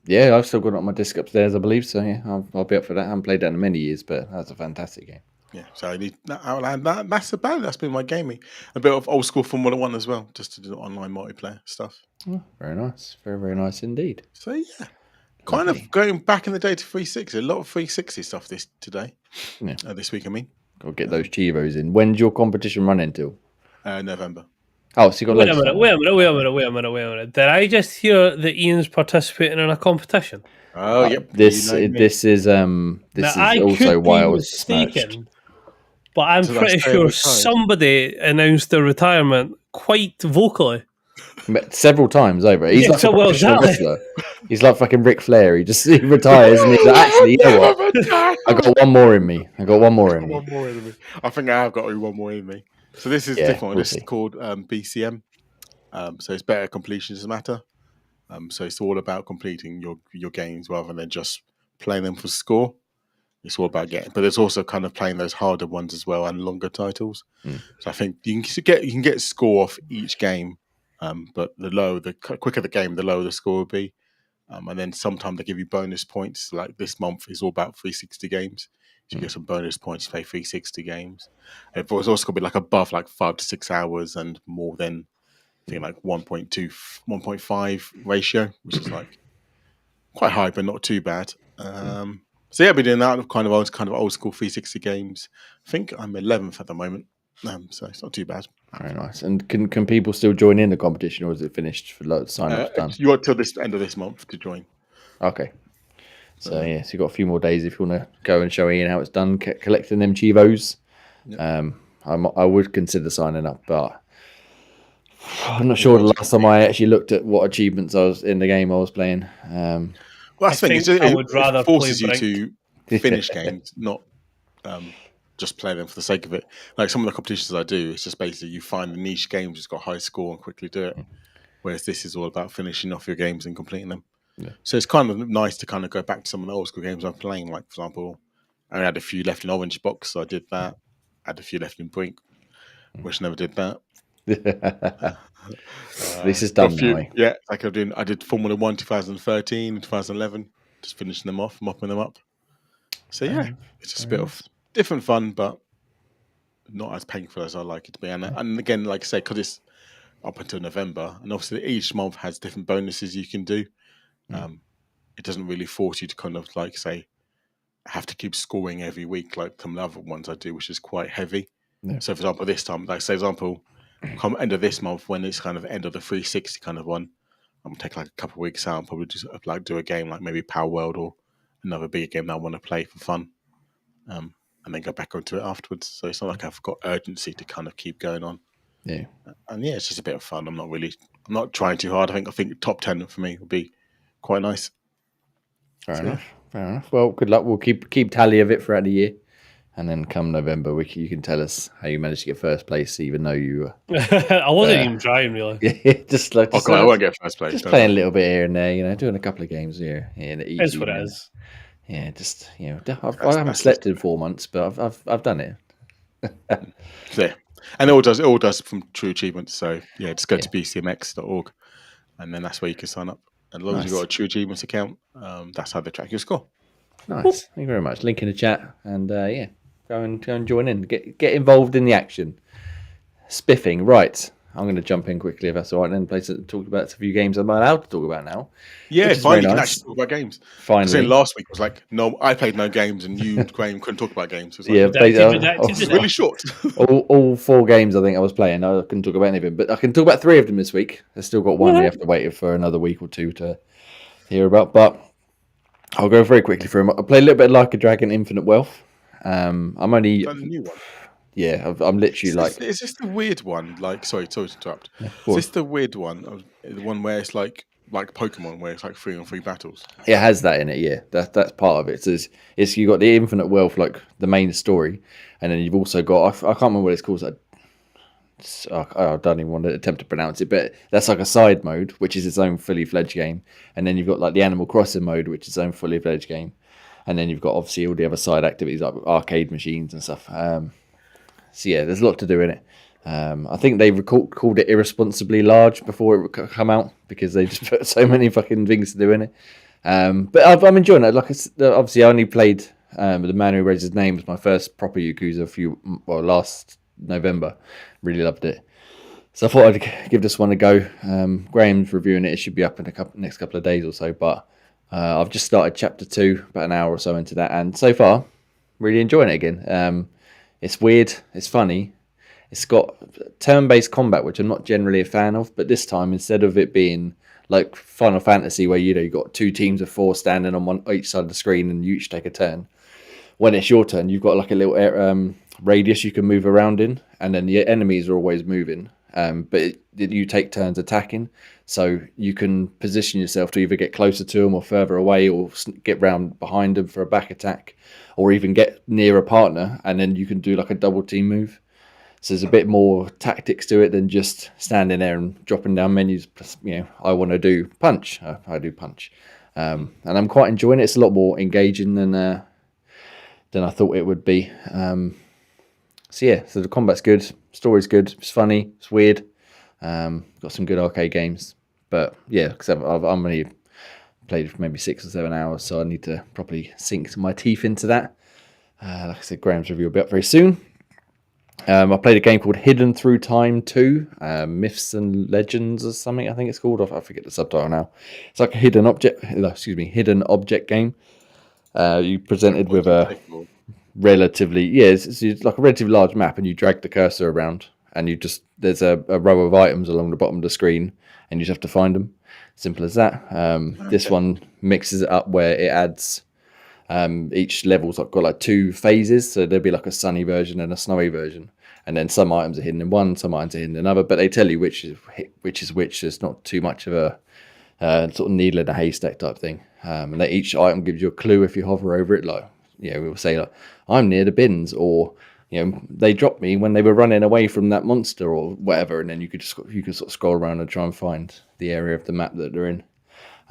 [SPEAKER 1] Yeah, I've still got it on my disc upstairs, I believe. So yeah, I'll be up for that. I haven't played that in many years, but that's a fantastic game.
[SPEAKER 2] Yeah, so I need that Outland. That's about it. That's been my gaming. A bit of old school Formula 1 as well, just to do online multiplayer stuff.
[SPEAKER 1] Oh, very nice. Very, very nice indeed.
[SPEAKER 2] So yeah, kind
[SPEAKER 1] Lovely.
[SPEAKER 2] of going back in the day to 360. A lot of 360 stuff this week. I mean,
[SPEAKER 1] Got to get those Chivos in. When's your competition run until?
[SPEAKER 2] November.
[SPEAKER 1] Oh, so you got
[SPEAKER 3] Wait a
[SPEAKER 1] loads of
[SPEAKER 3] minute. Did I just hear that Ian's participating in a competition?
[SPEAKER 2] Oh, yep.
[SPEAKER 1] This
[SPEAKER 2] You know me.
[SPEAKER 1] this is
[SPEAKER 3] Now, I
[SPEAKER 1] also
[SPEAKER 3] could
[SPEAKER 1] why
[SPEAKER 3] be
[SPEAKER 1] I was smirched.
[SPEAKER 3] mistaken, but I'm
[SPEAKER 2] Did I
[SPEAKER 3] pretty
[SPEAKER 2] say
[SPEAKER 3] sure
[SPEAKER 2] retired?
[SPEAKER 3] somebody announced their retirement quite vocally.
[SPEAKER 1] Met several times over. He's
[SPEAKER 3] Yeah,
[SPEAKER 1] like
[SPEAKER 3] so
[SPEAKER 1] a
[SPEAKER 3] well,
[SPEAKER 1] professional
[SPEAKER 3] exactly.
[SPEAKER 1] wrestler. He's like fucking Ric Flair. He retires and he's like, actually, you know what? I got one more in me.
[SPEAKER 2] One more in me. I think I have got one more in me. So this is
[SPEAKER 1] Yeah,
[SPEAKER 2] different.
[SPEAKER 1] we'll
[SPEAKER 2] This
[SPEAKER 1] see.
[SPEAKER 2] is called BCM. So it's better completion doesn't matter. So it's all about completing your games rather than just playing them for score. It's all about getting, but it's also kind of playing those harder ones as well and longer titles. So I think you can get score off each game, but the quicker the game, the lower the score will be. And then sometimes they give you bonus points. Like this month is all about 360 games. So you get some bonus points to play 360 games. It was also going to be like above like 5 to 6 hours and more than I think like 1.2, 1.5 ratio, which is like quite high, but not too bad. So yeah, I've been doing that kind of old school 360 games. I think I'm 11th at the moment, so it's not too bad.
[SPEAKER 1] Very nice. And can people still join in the competition, or is it finished for like sign ups done?
[SPEAKER 2] You got till this end of this month to join.
[SPEAKER 1] Okay. So yeah, so you've got a few more days if you want to go and show Ian how it's done, collecting them Chivos.
[SPEAKER 2] Yeah.
[SPEAKER 1] I would consider signing up, but I'm not sure the last time I actually looked at what achievements I was in the game I was playing.
[SPEAKER 2] Well, that's the thing.
[SPEAKER 3] I would rather
[SPEAKER 2] it forces
[SPEAKER 3] play
[SPEAKER 2] you to finish games, not just play them for the sake of it. Like some of the competitions I do, it's just basically you find the niche games that's got high score and quickly do it. Whereas this is all about finishing off your games and completing them.
[SPEAKER 1] Yeah.
[SPEAKER 2] So it's kind of nice to kind of go back to some of the old school games I'm playing. Like, for example, I had a few left in Orange Box, so I did that. I had a few left in Brink, which never did that.
[SPEAKER 1] This is done now.
[SPEAKER 2] Yeah, like I did Formula 1 2013, 2011, just finishing them off, mopping them up. So yeah, it's just a bit of different fun, but not as painful as I like it to be. And again, like I say, because it's up until November, and obviously each month has different bonuses you can do. It doesn't really force you to kind of like say have to keep scoring every week like some of the other ones I do, which is quite heavy.
[SPEAKER 1] Yeah.
[SPEAKER 2] So, for example, this time, like say, example, come end of this month when it's kind of end of the 360 kind of one, I'm gonna take like a couple of weeks out and probably just like do a game like maybe Power World or another bigger game that I want to play for fun, and then go back onto it afterwards. So it's not like I've got urgency to kind of keep going on.
[SPEAKER 1] Yeah,
[SPEAKER 2] and yeah, it's just a bit of fun. I'm not trying too hard. I think top 10 for me would be quite nice.
[SPEAKER 1] Fair enough. Well, good luck. We'll keep tally of it throughout the year, and then come November, you can tell us how you managed to get first place, even though you.
[SPEAKER 3] I wasn't even trying really.
[SPEAKER 1] Yeah, just like.
[SPEAKER 2] Oh God, I won't get first place.
[SPEAKER 1] Just playing a little bit here and there, doing a couple of games here.
[SPEAKER 3] That's what it is.
[SPEAKER 1] Yeah, just I haven't slept in 4 months, but I've done it.
[SPEAKER 2] Yeah, and it all does from True Achievements. So yeah, just go to bcmx.org, and then that's where you can sign up. And as long as you've got a True Achievements account, that's how they track your score.
[SPEAKER 1] Nice. Thank you very much. Link in the chat, and go and join in. Get involved in the action. Spiffing, right? I'm going to jump in quickly if that's all right. And then talk about a few games I'm allowed to talk about now.
[SPEAKER 2] Yeah, finally can actually talk about games.
[SPEAKER 1] Finally,
[SPEAKER 2] last week was like, no, I played no games, and you, Graham, couldn't talk about games. It was
[SPEAKER 1] it's
[SPEAKER 2] really short.
[SPEAKER 1] all 4 games I think I was playing. I couldn't talk about any of them, but I can talk about 3 of them this week. I've still got one. We have to wait for another week or 2 to hear about, but I'll go very quickly through them. I played a little bit of Like a Dragon Infinite Wealth. I'm only
[SPEAKER 2] a new one.
[SPEAKER 1] Yeah, I'm literally
[SPEAKER 2] is this the weird one? Like, sorry to interrupt.
[SPEAKER 1] Yeah,
[SPEAKER 2] is this the weird one? The one where it's like Pokemon, where it's like 3-on-3 battles?
[SPEAKER 1] It has that in it, yeah. That's part of it. So it's you got the Infinite Wealth, like the main story, and then you've also got I can't remember what it's called. I don't even want to attempt to pronounce it, but that's like a side mode, which is its own fully fledged game, and then you've got like the Animal Crossing mode, which is its own fully fledged game, and then you've got obviously all the other side activities like arcade machines and stuff. So yeah, there's a lot to do in it. I think they called it irresponsibly large before it would come out because they just put so many fucking things to do in it. But I'm enjoying it. Like obviously, I only played the Man Who Raised His Name was my first proper Yakuza last November. Really loved it. So I thought I'd give this one a go. Graham's reviewing it. It should be up in next couple of days or so. But I've just started chapter 2, about an hour or so into that, and so far, really enjoying it again. It's weird. It's funny. It's got turn-based combat, which I'm not generally a fan of. But this time, instead of it being like Final Fantasy, where you've got 2 teams of 4 standing on each side of the screen, and you each take a turn. When it's your turn, you've got like a little radius you can move around in, and then the enemies are always moving. But you take turns attacking, so you can position yourself to either get closer to them or further away, or get round behind them for a back attack, or even get near a partner, and then you can do like a double team move. So there's a bit more tactics to it than just standing there and dropping down menus. I want to do punch. I do punch, and I'm quite enjoying it. It's a lot more engaging than I thought it would be. So the combat's good, story's good, it's funny, it's weird. Got some good arcade games, but yeah, because I've only played for maybe 6 or 7 hours, so I need to properly sink my teeth into that. Like I said, Graham's review will be up very soon. I played a game called Hidden Through Time 2, Myths and Legends or something, I think it's called. I forget the subtitle now. It's like a hidden object game. You presented with
[SPEAKER 2] What do you
[SPEAKER 1] a
[SPEAKER 2] take for?
[SPEAKER 1] relatively it's like a relatively large map, and you drag the cursor around, and you just there's a row of items along the bottom of the screen, and you just have to find them. Simple as that. This
[SPEAKER 2] Okay.
[SPEAKER 1] one mixes it up where it adds each level's got like two phases, so there'll be like a sunny version and a snowy version, and then some items are hidden in one, some items are hidden in another, but they tell you which is which. It's not too much of a sort of needle in a haystack type thing. And each item gives you a clue if you hover over it. Like, we will say like, I'm near the bins, or they dropped me when they were running away from that monster or whatever, and then you could sort of scroll around and try and find the area of the map that they're in.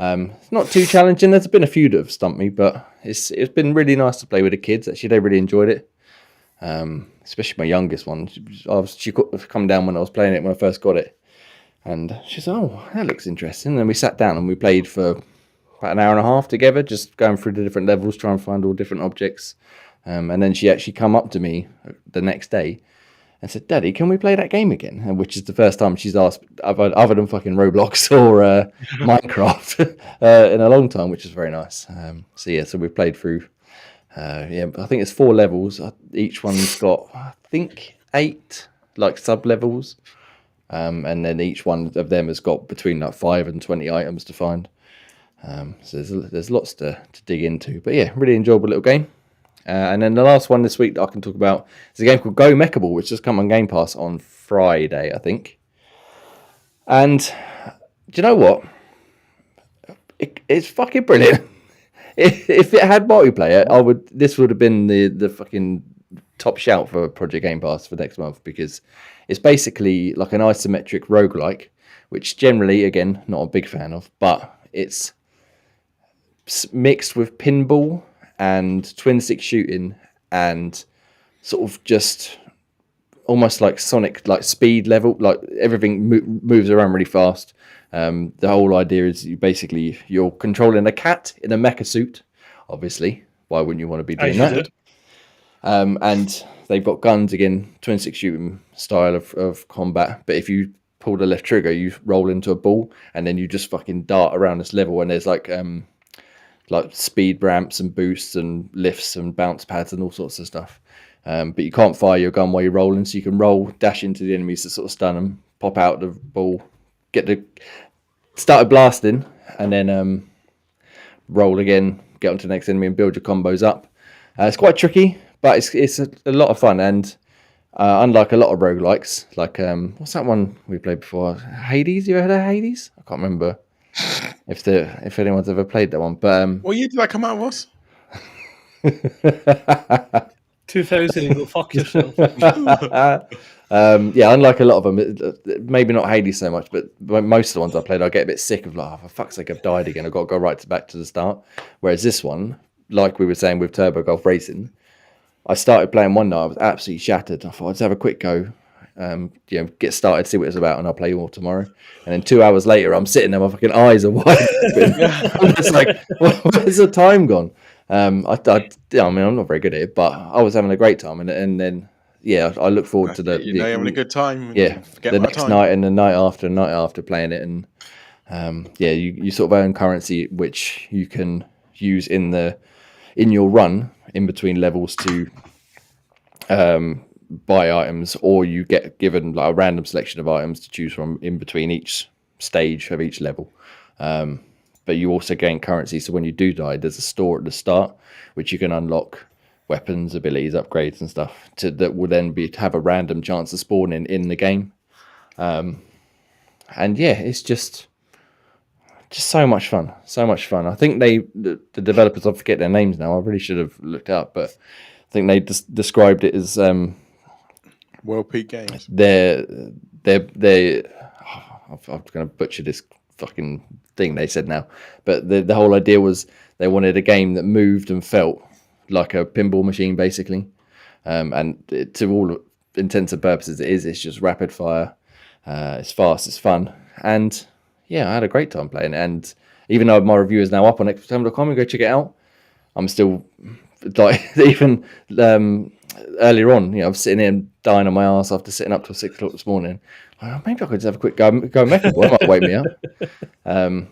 [SPEAKER 1] It's not too challenging. There's been a few that have stumped me, but it's been really nice to play with the kids. Actually, they really enjoyed it. Especially my youngest one. She come down when I was playing it when I first got it. And she said, "Oh, that looks interesting." And then we sat down and we played for about an hour and a half together, just going through the different levels, trying to find all different objects. And then she actually come up to me the next day and said, "Daddy, can we play that game again?" And which is the first time she's asked, other than fucking Roblox or Minecraft, in a long time, which is very nice. So we played through. I think it's 4 levels. Each one's got, I think, 8 like sub levels. And then each one of them has got between like 5 and 20 items to find. So there's lots to dig into. But yeah, really enjoyable little game. And then the last one this week that I can talk about is a game called Go Mechable, which just come on Game Pass on Friday, I think. And do you know what? It's fucking brilliant. If it had multiplayer, this would have been the fucking top shout for Project Game Pass for next month, because it's basically like an isometric roguelike, which generally, again, not a big fan of, but it's mixed with pinball and twin stick shooting and sort of just almost like Sonic, like speed level, like everything moves around really fast. The whole idea is you're controlling a cat in a mecha suit. Obviously, why wouldn't you want to be doing that? And they've got guns again, twin stick shooting style of combat. But if you pull the left trigger, you roll into a ball, and then you just fucking dart around this level. And there's like speed ramps and boosts and lifts and bounce pads and all sorts of stuff. But you can't fire your gun while you're rolling, so you can roll, dash into the enemies to sort of stun them, pop out the ball, start blasting, and then roll again, get onto the next enemy and build your combos up. It's quite tricky, but it's a lot of fun. And unlike a lot of roguelikes, like what's that one we played before? Hades? You ever heard of Hades? I can't remember if anyone's ever played that one. But
[SPEAKER 2] What year did that come out, Ross?
[SPEAKER 3] 2000 and go fuck yourself.
[SPEAKER 1] Unlike a lot of them, maybe not Hades so much, but most of the ones I played, I get a bit sick of like, oh, for fuck's sake, I've died again. I've got to go back to the start. Whereas this one, like we were saying with Turbo Golf Racing, I started playing one night, I was absolutely shattered. I thought I'd have a quick go, get started, see what it's about, and I'll play more tomorrow. And then 2 hours later, I'm sitting there, my fucking eyes are wide open. I'm just like, where's the time gone? I'm not very good at it, but I was having a great time, and then I look forward to
[SPEAKER 2] you're having a good time.
[SPEAKER 1] The next night and the night after playing it, and you sort of earn currency which you can use in your run in between levels to buy items, or you get given like a random selection of items to choose from in between each stage of each level. But you also gain currency, so when you do die, there's a store at the start which you can unlock weapons, abilities, upgrades, and stuff that will then have a random chance of spawning in the game. It's just so much fun, I think the developers, I forget their names now, I really should have looked it up, but I think they described it as
[SPEAKER 2] World Peak Games.
[SPEAKER 1] I'm going to butcher this fucking thing they said now, but the whole idea was they wanted a game that moved and felt like a pinball machine, basically, to all intents and purposes it's just rapid fire. It's fast, it's fun, and I had a great time playing. And even though my review is now up on xbox.com, go check it out. I'm still like, even earlier on, I was sitting here dying on my ass after sitting up till 6 o'clock this morning. Maybe I could just have a quick go Mechable. It might wake me up.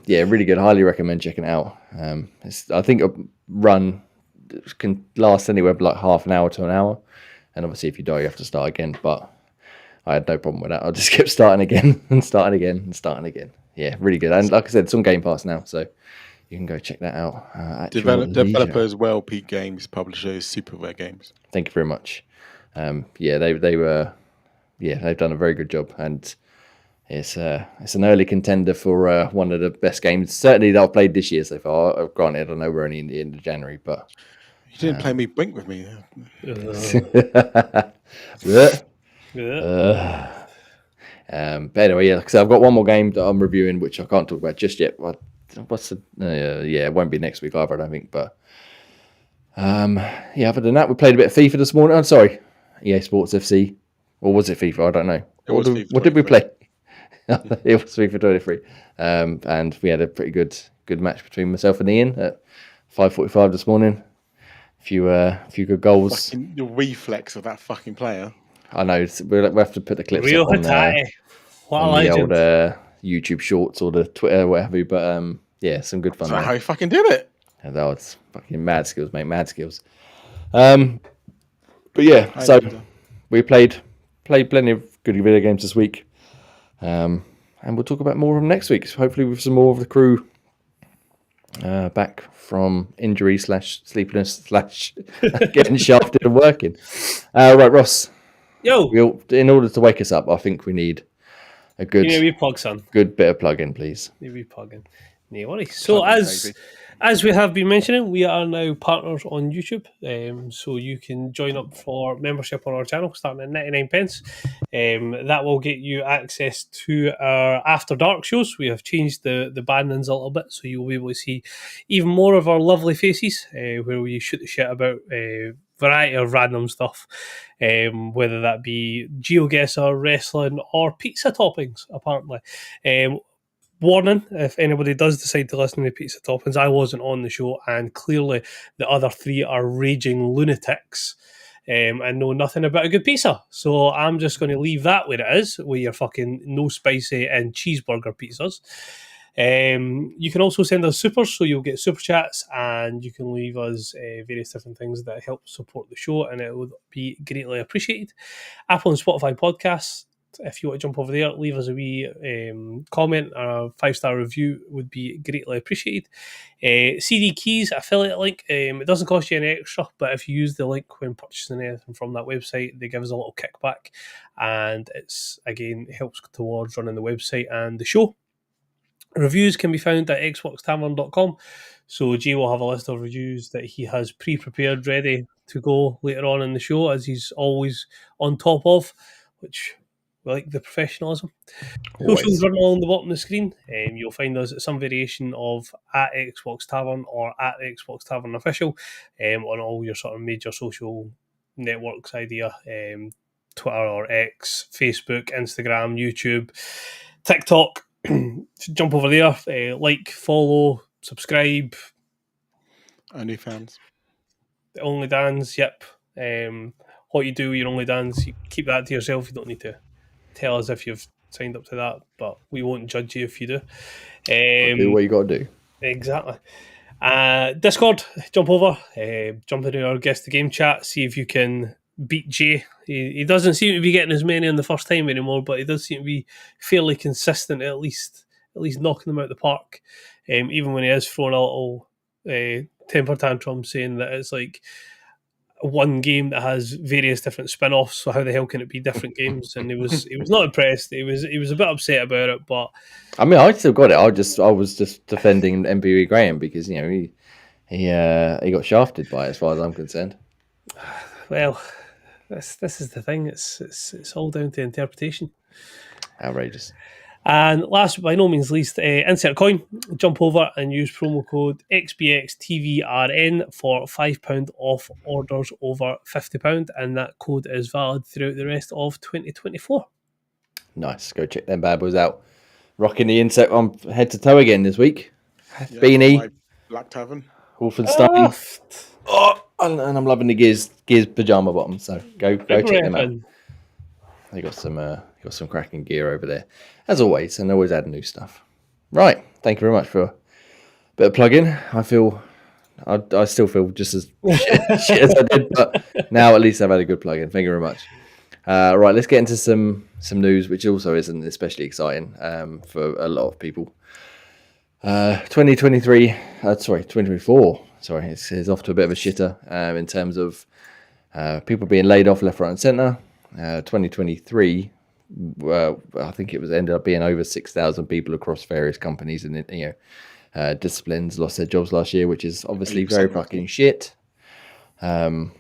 [SPEAKER 1] Really good. Highly recommend checking it out. I think a run can last anywhere from like half an hour to an hour. And obviously, if you die, you have to start again. But I had no problem with that. I just kept starting again and starting again and starting again. Yeah, really good. And like I said, it's on Game Pass now, so you can go check that out. At your leisure.
[SPEAKER 2] Developer as well, Peak Games, publisher is Superware Games.
[SPEAKER 1] Thank you very much. Yeah, they were. Yeah, they've done a very good job, and it's an early contender for one of the best games certainly that I've played this year so far. Granted, I know we're only in the end of January, but
[SPEAKER 2] you didn't play me Blink with me.
[SPEAKER 1] But anyway, yeah. So I've got one more game that I'm reviewing, which I can't talk about just yet. What's the? Yeah, it won't be next week either, I don't think. But yeah. Other than that, we played a bit of FIFA this morning. I'm sorry, EA Sports FC, or was it FIFA? I don't know. What did we play? It was FIFA 23, and we had a pretty good match between myself and Ian at 5:45 this morning. A few good goals.
[SPEAKER 2] The reflex of that fucking player.
[SPEAKER 1] I know. We'll have to put the clips
[SPEAKER 3] Real
[SPEAKER 1] up on,
[SPEAKER 3] what
[SPEAKER 1] on
[SPEAKER 3] a
[SPEAKER 1] the
[SPEAKER 3] legend.
[SPEAKER 1] old YouTube Shorts or the Twitter, whatever. But yeah, some good fun.
[SPEAKER 2] That's how he fucking did it.
[SPEAKER 1] And that was fucking mad skills, mate. Mad skills. But yeah, so we played plenty of good video games this week. And we'll talk about more of them next week. So hopefully with some more of the crew back from injury / sleepiness / getting shafted and working. Right, Ross.
[SPEAKER 3] Yo.
[SPEAKER 1] In order to wake us up, I think we need a good
[SPEAKER 3] plug, son.
[SPEAKER 1] Good bit of plug-in, please.
[SPEAKER 3] Maybe plug-in. No worries. So as we have been mentioning, we are now partners on YouTube. So you can join up for membership on our channel starting at 99 pence. That will get you access to our After Dark shows. We have changed the bandings a little bit, so you'll be able to see even more of our lovely faces, where we shoot the shit about variety of random stuff, whether that be GeoGuessr, wrestling, or pizza toppings, apparently. Warning, if anybody does decide to listen to Pizza Toppings, I wasn't on the show, and clearly the other three are raging lunatics and know nothing about a good pizza. So I'm just going to leave that where it is, with your fucking no spicy and cheeseburger pizzas. You can also send us supers, so you'll get super chats, and you can leave us various different things that help support the show, and it would be greatly appreciated. Apple and Spotify podcasts, if you want to jump over there, leave us a wee comment or a 5-star review would be greatly appreciated. CD Keys affiliate link, it doesn't cost you any extra, but if you use the link when purchasing anything from that website, they give us a little kickback, and it's again helps towards running the website and the show. Reviews can be found at xboxtavern.com. So Jay will have a list of reviews that he has pre-prepared ready to go later on in the show, as he's always on top of, which we like the professionalism. Socials running along the bottom of the screen. You'll find us at some variation of at Xbox Tavern or at Xbox Tavern Official on all your sort of major social networks idea. Twitter or X, Facebook, Instagram, YouTube, TikTok. Jump over there, like, follow, subscribe.
[SPEAKER 2] OnlyFans.
[SPEAKER 3] OnlyDans, yep. What you do with your OnlyDans, you keep that to yourself. You don't need to tell us if you've signed up to that, but we won't judge you if you do.
[SPEAKER 1] Do what you got to do.
[SPEAKER 3] Exactly. Discord, jump over, jump into our guest the game chat, see if you can beat Jay. He doesn't seem to be getting as many on the first time anymore, but he does seem to be fairly consistent, at least knocking them out of the park. Even when he is throwing a little temper tantrum, saying that it's like one game that has various different spin-offs, so how the hell can it be different games? And he was not impressed. He was a bit upset about it, but
[SPEAKER 1] I mean, I still got it. I was just defending MPV Graham because he got shafted by it, as far as I'm concerned.
[SPEAKER 3] Well, this is the thing. It's all down to interpretation.
[SPEAKER 1] Outrageous.
[SPEAKER 3] And last but by no means least, insert coin. Jump over and use promo code XBXTVRN for £5 off orders over £50, and that code is valid throughout the rest of 2024.
[SPEAKER 1] Nice. Go check them bad boys out. Rocking the insert on head to toe again this week.
[SPEAKER 2] Yeah,
[SPEAKER 1] Beanie.
[SPEAKER 2] Black Tavern.
[SPEAKER 1] Wolfenstein. And I'm loving the Gears pajama bottom. So go check them out. They got some cracking gear over there, as always, and always add new stuff. Right, thank you very much for a bit of plug-in. I feel I still feel just as shit as I did, but now at least I've had a good plug-in. Thank you very much. Right, let's get into some news, which also isn't especially exciting for a lot of people. 2024. Sorry, it's off to a bit of a shitter in terms of people being laid off left, right, and centre. 2023, I think it was ended up being over 6,000 people across various companies and disciplines lost their jobs last year, which is obviously very fucking shit. But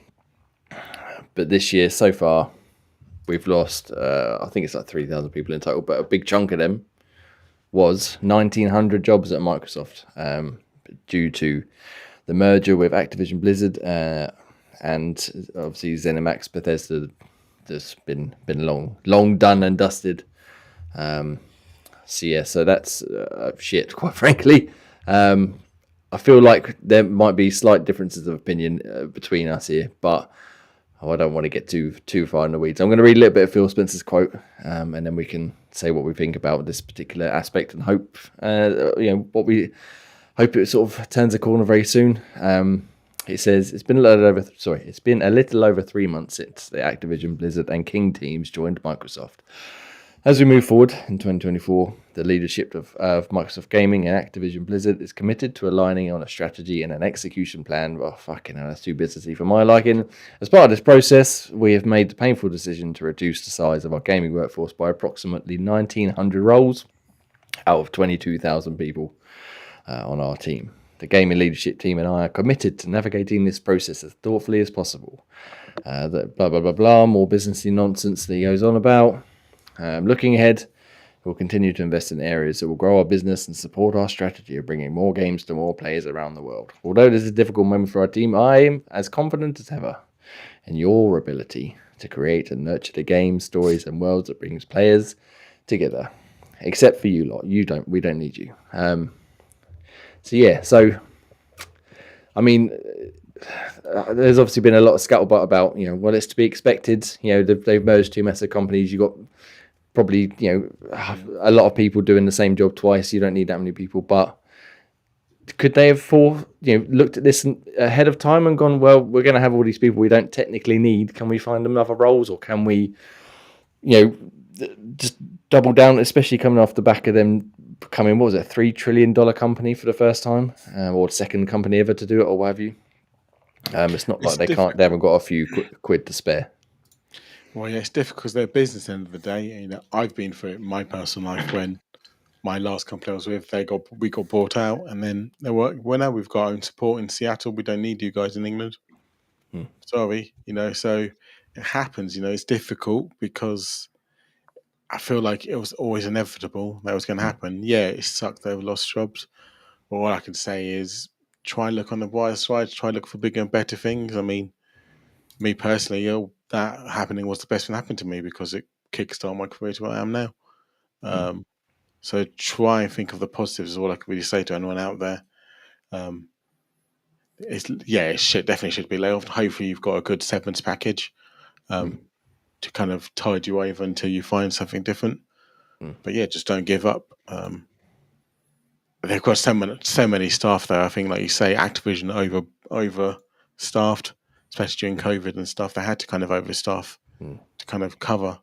[SPEAKER 1] this year so far, we've lost, I think it's like 3,000 people in total, but a big chunk of them was 1,900 jobs at Microsoft due to the merger with Activision Blizzard and obviously ZeniMax Bethesda. That's been long done and dusted. So that's shit, quite frankly. I feel like there might be slight differences of opinion between us here, but I don't want to get too far in the weeds. I'm going to read a little bit of Phil Spencer's quote, and then we can say what we think about this particular aspect and hope, what we hope it sort of turns a corner very soon. It says it's been a little over 3 months since the Activision Blizzard and King teams joined Microsoft. As we move forward in 2024, the leadership of Microsoft Gaming and Activision Blizzard is committed to aligning on a strategy and an execution plan. Well, fucking hell, that's too businessy for my liking. As part of this process, we have made the painful decision to reduce the size of our gaming workforce by approximately 1,900 roles out of 22,000 people on our team. The gaming leadership team and I are committed to navigating this process as thoughtfully as possible. Blah, blah, blah, blah, more businessy nonsense that he goes on about. Looking ahead, we'll continue to invest in areas that will grow our business and support our strategy of bringing more games to more players around the world. Although this is a difficult moment for our team, I am as confident as ever in your ability to create and nurture the games, stories, and worlds that brings players together. Except for you lot, we don't need you. So I mean, there's obviously been a lot of scuttlebutt about what it's to be expected. They've merged two massive companies. You got probably a lot of people doing the same job twice. You don't need that many people, but could they have looked at this ahead of time and gone, well, we're going to have all these people we don't technically need. Can we find them other roles, or can we just double down, especially coming off the back of them becoming, what was it, a $3 trillion company for the first time, or second company ever to do it, or what have you. It's not like they haven't got a few quid to spare.
[SPEAKER 2] Well, yeah, it's difficult because they're a business at the end of the day. I've been through it in my personal life when my last company I was with, we got bought out, and then well, now we've got our own support in Seattle. We don't need you guys in England. Sorry, so it happens. It's difficult because I feel like it was always inevitable that was going to happen. Yeah, it sucked that we lost jobs. But all I can say is try and look on the brighter side, try and look for bigger and better things. I mean, me personally, that happening was the best thing that happened to me because it kickstarted my career to where I am now. So try and think of the positives is all I can really say to anyone out there. It definitely should be laid off. Hopefully you've got a good severance package to kind of tide you over until you find something different. But yeah, just don't give up. They've got so many staff there. I think, like you say, Activision overstaffed, especially during COVID and stuff. They had to kind of overstaff to kind of cover.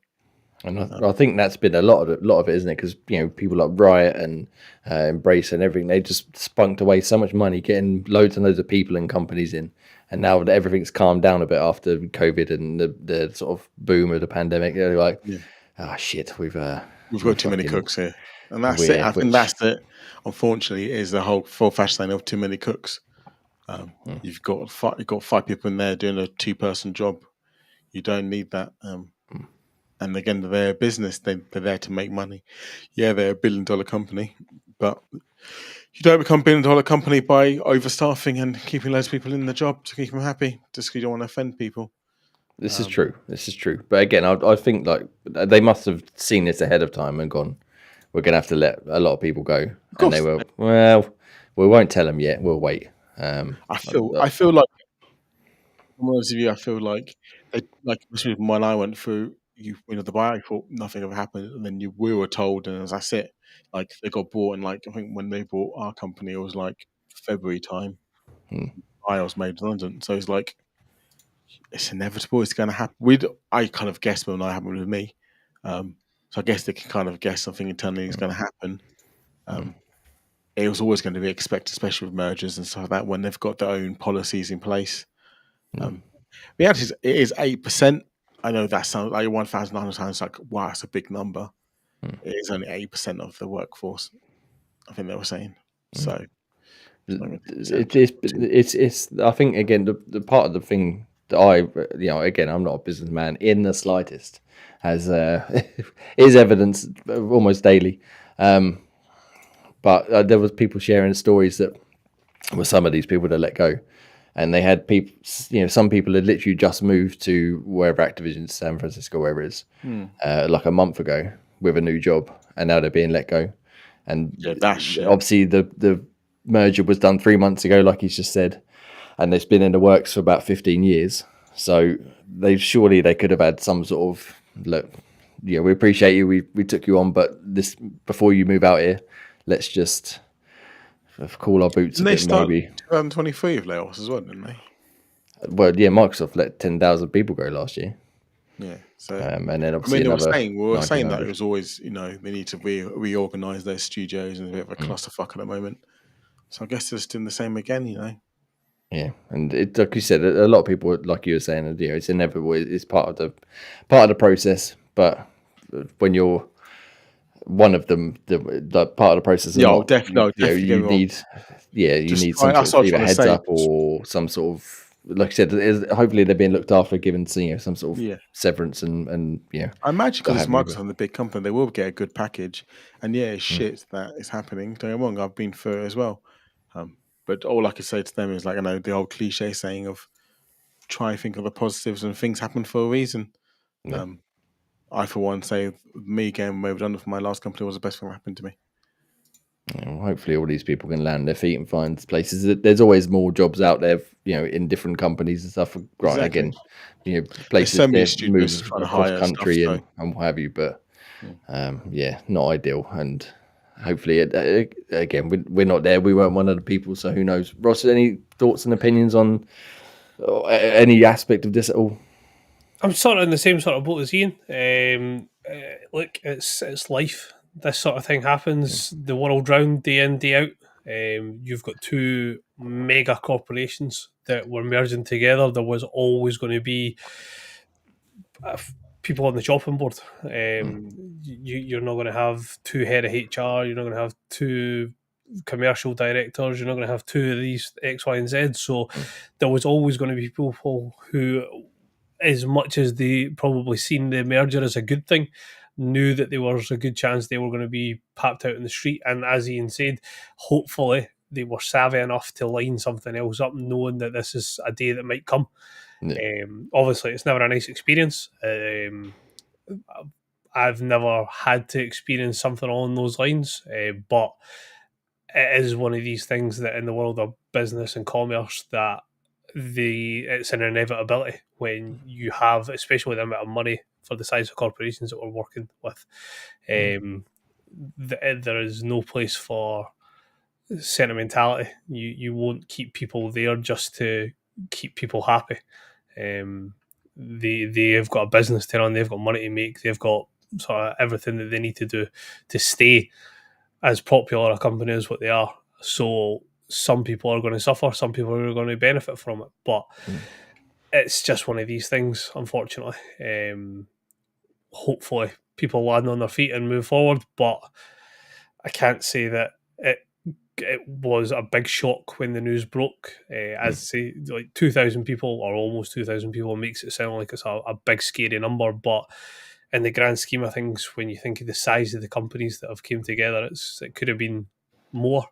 [SPEAKER 1] And I think that's been a lot of it, isn't it? Because people like Riot and Embrace and everything, they just spunked away so much money, getting loads and loads of people and companies in. And now that everything's calmed down a bit after COVID and the sort of boom of the pandemic, they're like, shit, we've got
[SPEAKER 2] too many cooks here, and that's it. I think that's it. Unfortunately, is the whole full fashion of too many cooks. You've got 5 people in there doing a 2-person job. You don't need that. And again, they're a business. They're there to make money. Yeah, they're a $1 billion company, but you don't become $1 billion company by overstaffing and keeping loads of people in the job to keep them happy, just because you don't want to offend people.
[SPEAKER 1] This is true. But again, I think like they must have seen this ahead of time and gone, we're going to have to let a lot of people go. And they were, well, we won't tell them yet. We'll wait.
[SPEAKER 2] I feel like, from honest with you, I feel like when I went through the buyout, I thought nothing ever happened, and then we were told, and that's it. Like they got bought, and I think when they bought our company, it was like February time. I was made redundant. So it's like it's inevitable. It's going to happen. I kind of guessed when it happened with me. So I guess they can kind of guess something internally is going to happen. It was always going to be expected, especially with mergers and stuff like that, when they've got their own policies in place. The answer is it is 8%. I know that sounds like 1,900 sounds like wow, that's a big number. It is only 8% of the workforce. I think they were saying so.
[SPEAKER 1] It's. I think again the part of the thing that again I'm not a businessman in the slightest, has is evidence almost daily. But there was people sharing stories that were some of these people that let go, and they had people. Some people had literally just moved to wherever Activision, San Francisco, wherever it is, like a month ago with a new job, and now they're being let go. And obviously the merger was done 3 months ago, like he's just said, and it's been in the works for about 15 years. So they could have had some sort of look. Yeah, we appreciate you. We took you on, but this before you move out here, let's just call our boots a bit, maybe.
[SPEAKER 2] 2023 of layoffs as well, didn't they?
[SPEAKER 1] Well, yeah, Microsoft let 10,000 people go last year.
[SPEAKER 2] Yeah, so
[SPEAKER 1] and then obviously
[SPEAKER 2] we were saying that it was always, they need to reorganize their studios, and a bit of a clusterfuck at the moment. So I guess they're just doing the same again,
[SPEAKER 1] Yeah, and like you said, a lot of people, like you were saying, it's inevitable. It's part of the process. But when you're one of them, the part of the process,
[SPEAKER 2] definitely.
[SPEAKER 1] You need some sort of either heads up or some sort of, like I said, hopefully they're being looked after, given some sort of severance and
[SPEAKER 2] I imagine because it's Microsoft, the big company, they will get a good package. And it's shit that is happening. Don't get me wrong, I've been through it as well. But all I could say to them is the old cliche saying of try and think of the positives, and things happen for a reason. Yeah. I, for one, say me getting made redundant from my last company was the best thing that happened to me.
[SPEAKER 1] Hopefully all these people can land their feet and find places. There's always more jobs out there, in different companies and stuff. Right, exactly. Again, places that move across country and what have you. But not ideal. And hopefully, again, we're not there. We weren't one of the people, so who knows? Ross, any thoughts and opinions on any aspect of this at all?
[SPEAKER 3] I'm sort of in the same sort of boat as Ian. Look, it's life. This sort of thing happens. The world round, day in, day out. You've got two mega corporations that were merging together. There was always going to be people on the chopping board. You're not going to have two head of HR. You're not going to have two commercial directors. You're not going to have two of these X, Y, and Z. So there was always going to be people who, as much as they probably seen the merger as a good thing, knew that there was a good chance they were going to be papped out in the street. And as Ian said, hopefully they were savvy enough to line something else up, knowing that this is a day that might come. Yeah. Obviously, it's never a nice experience. I've never had to experience something along those lines, but it is one of these things that in the world of business and commerce that it's an inevitability when you have, especially the amount of money for the size of corporations that we're working with. There is no place for sentimentality. You won't keep people there just to keep people happy. They have got a business to run. They've got money to make. They've got sort of everything that they need to do to stay as popular a company as what they are. So some people are going to suffer, some people are going to benefit from it, but it's just one of these things, unfortunately. Hopefully people land on their feet and move forward, but I can't say that it was a big shock when the news broke. As I say, like 2,000 people or almost 2,000 people makes it sound like it's a big scary number, but in the grand scheme of things, when you think of the size of the companies that have came together, it could have been more.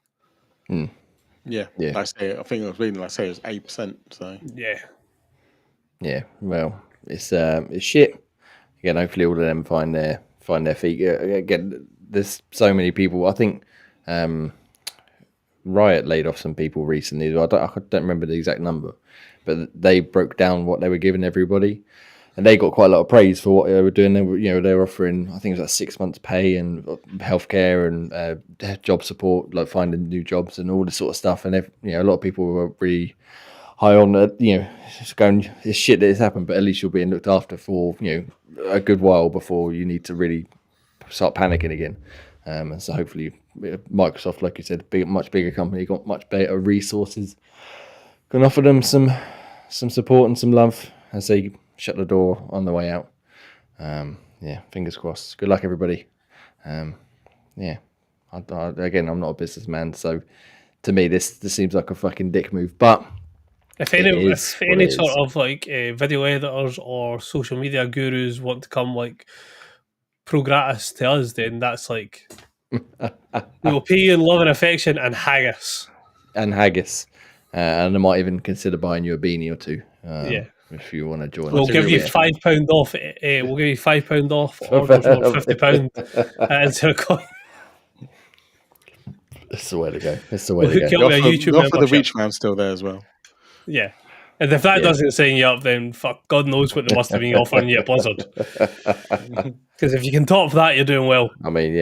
[SPEAKER 2] Yeah. I think I was reading. I say it was 8%. So
[SPEAKER 1] yeah. Well, it's shit. Again, hopefully all of them find their feet. Again, there's so many people. I think Riot laid off some people recently. I don't remember the exact number, but they broke down what they were giving everybody. and they got quite a lot of praise for what they were doing. They were offering, I think it was like 6 months pay and healthcare and job support, like finding new jobs and all this sort of stuff. And a lot of people were really high on just going, it's shit that has happened, but at least you're being looked after for a good while before you need to really start panicking again. And so hopefully Microsoft, like you said, much bigger company, got much better resources, can offer them some support and some love as they shut the door on the way out. Fingers crossed. Good luck, everybody. Again, I'm not a businessman, so to me this seems like a fucking dick move. But
[SPEAKER 3] if any sort of like video editors or social media gurus want to come like pro gratis to us, then that's like we will pay you in love and affection and haggis.
[SPEAKER 1] And I might even consider buying you a beanie or two. If you want to join,
[SPEAKER 3] we'll give you £5 off. We'll give you £5 off orders worth £50 into a coin.
[SPEAKER 1] That's the way to go.
[SPEAKER 2] The offer the reach round still there as well.
[SPEAKER 3] Yeah. And if that doesn't sign you up, then fuck, God knows what they must have been offering you at Blizzard. Because if you can top that, you're doing well.
[SPEAKER 1] I mean,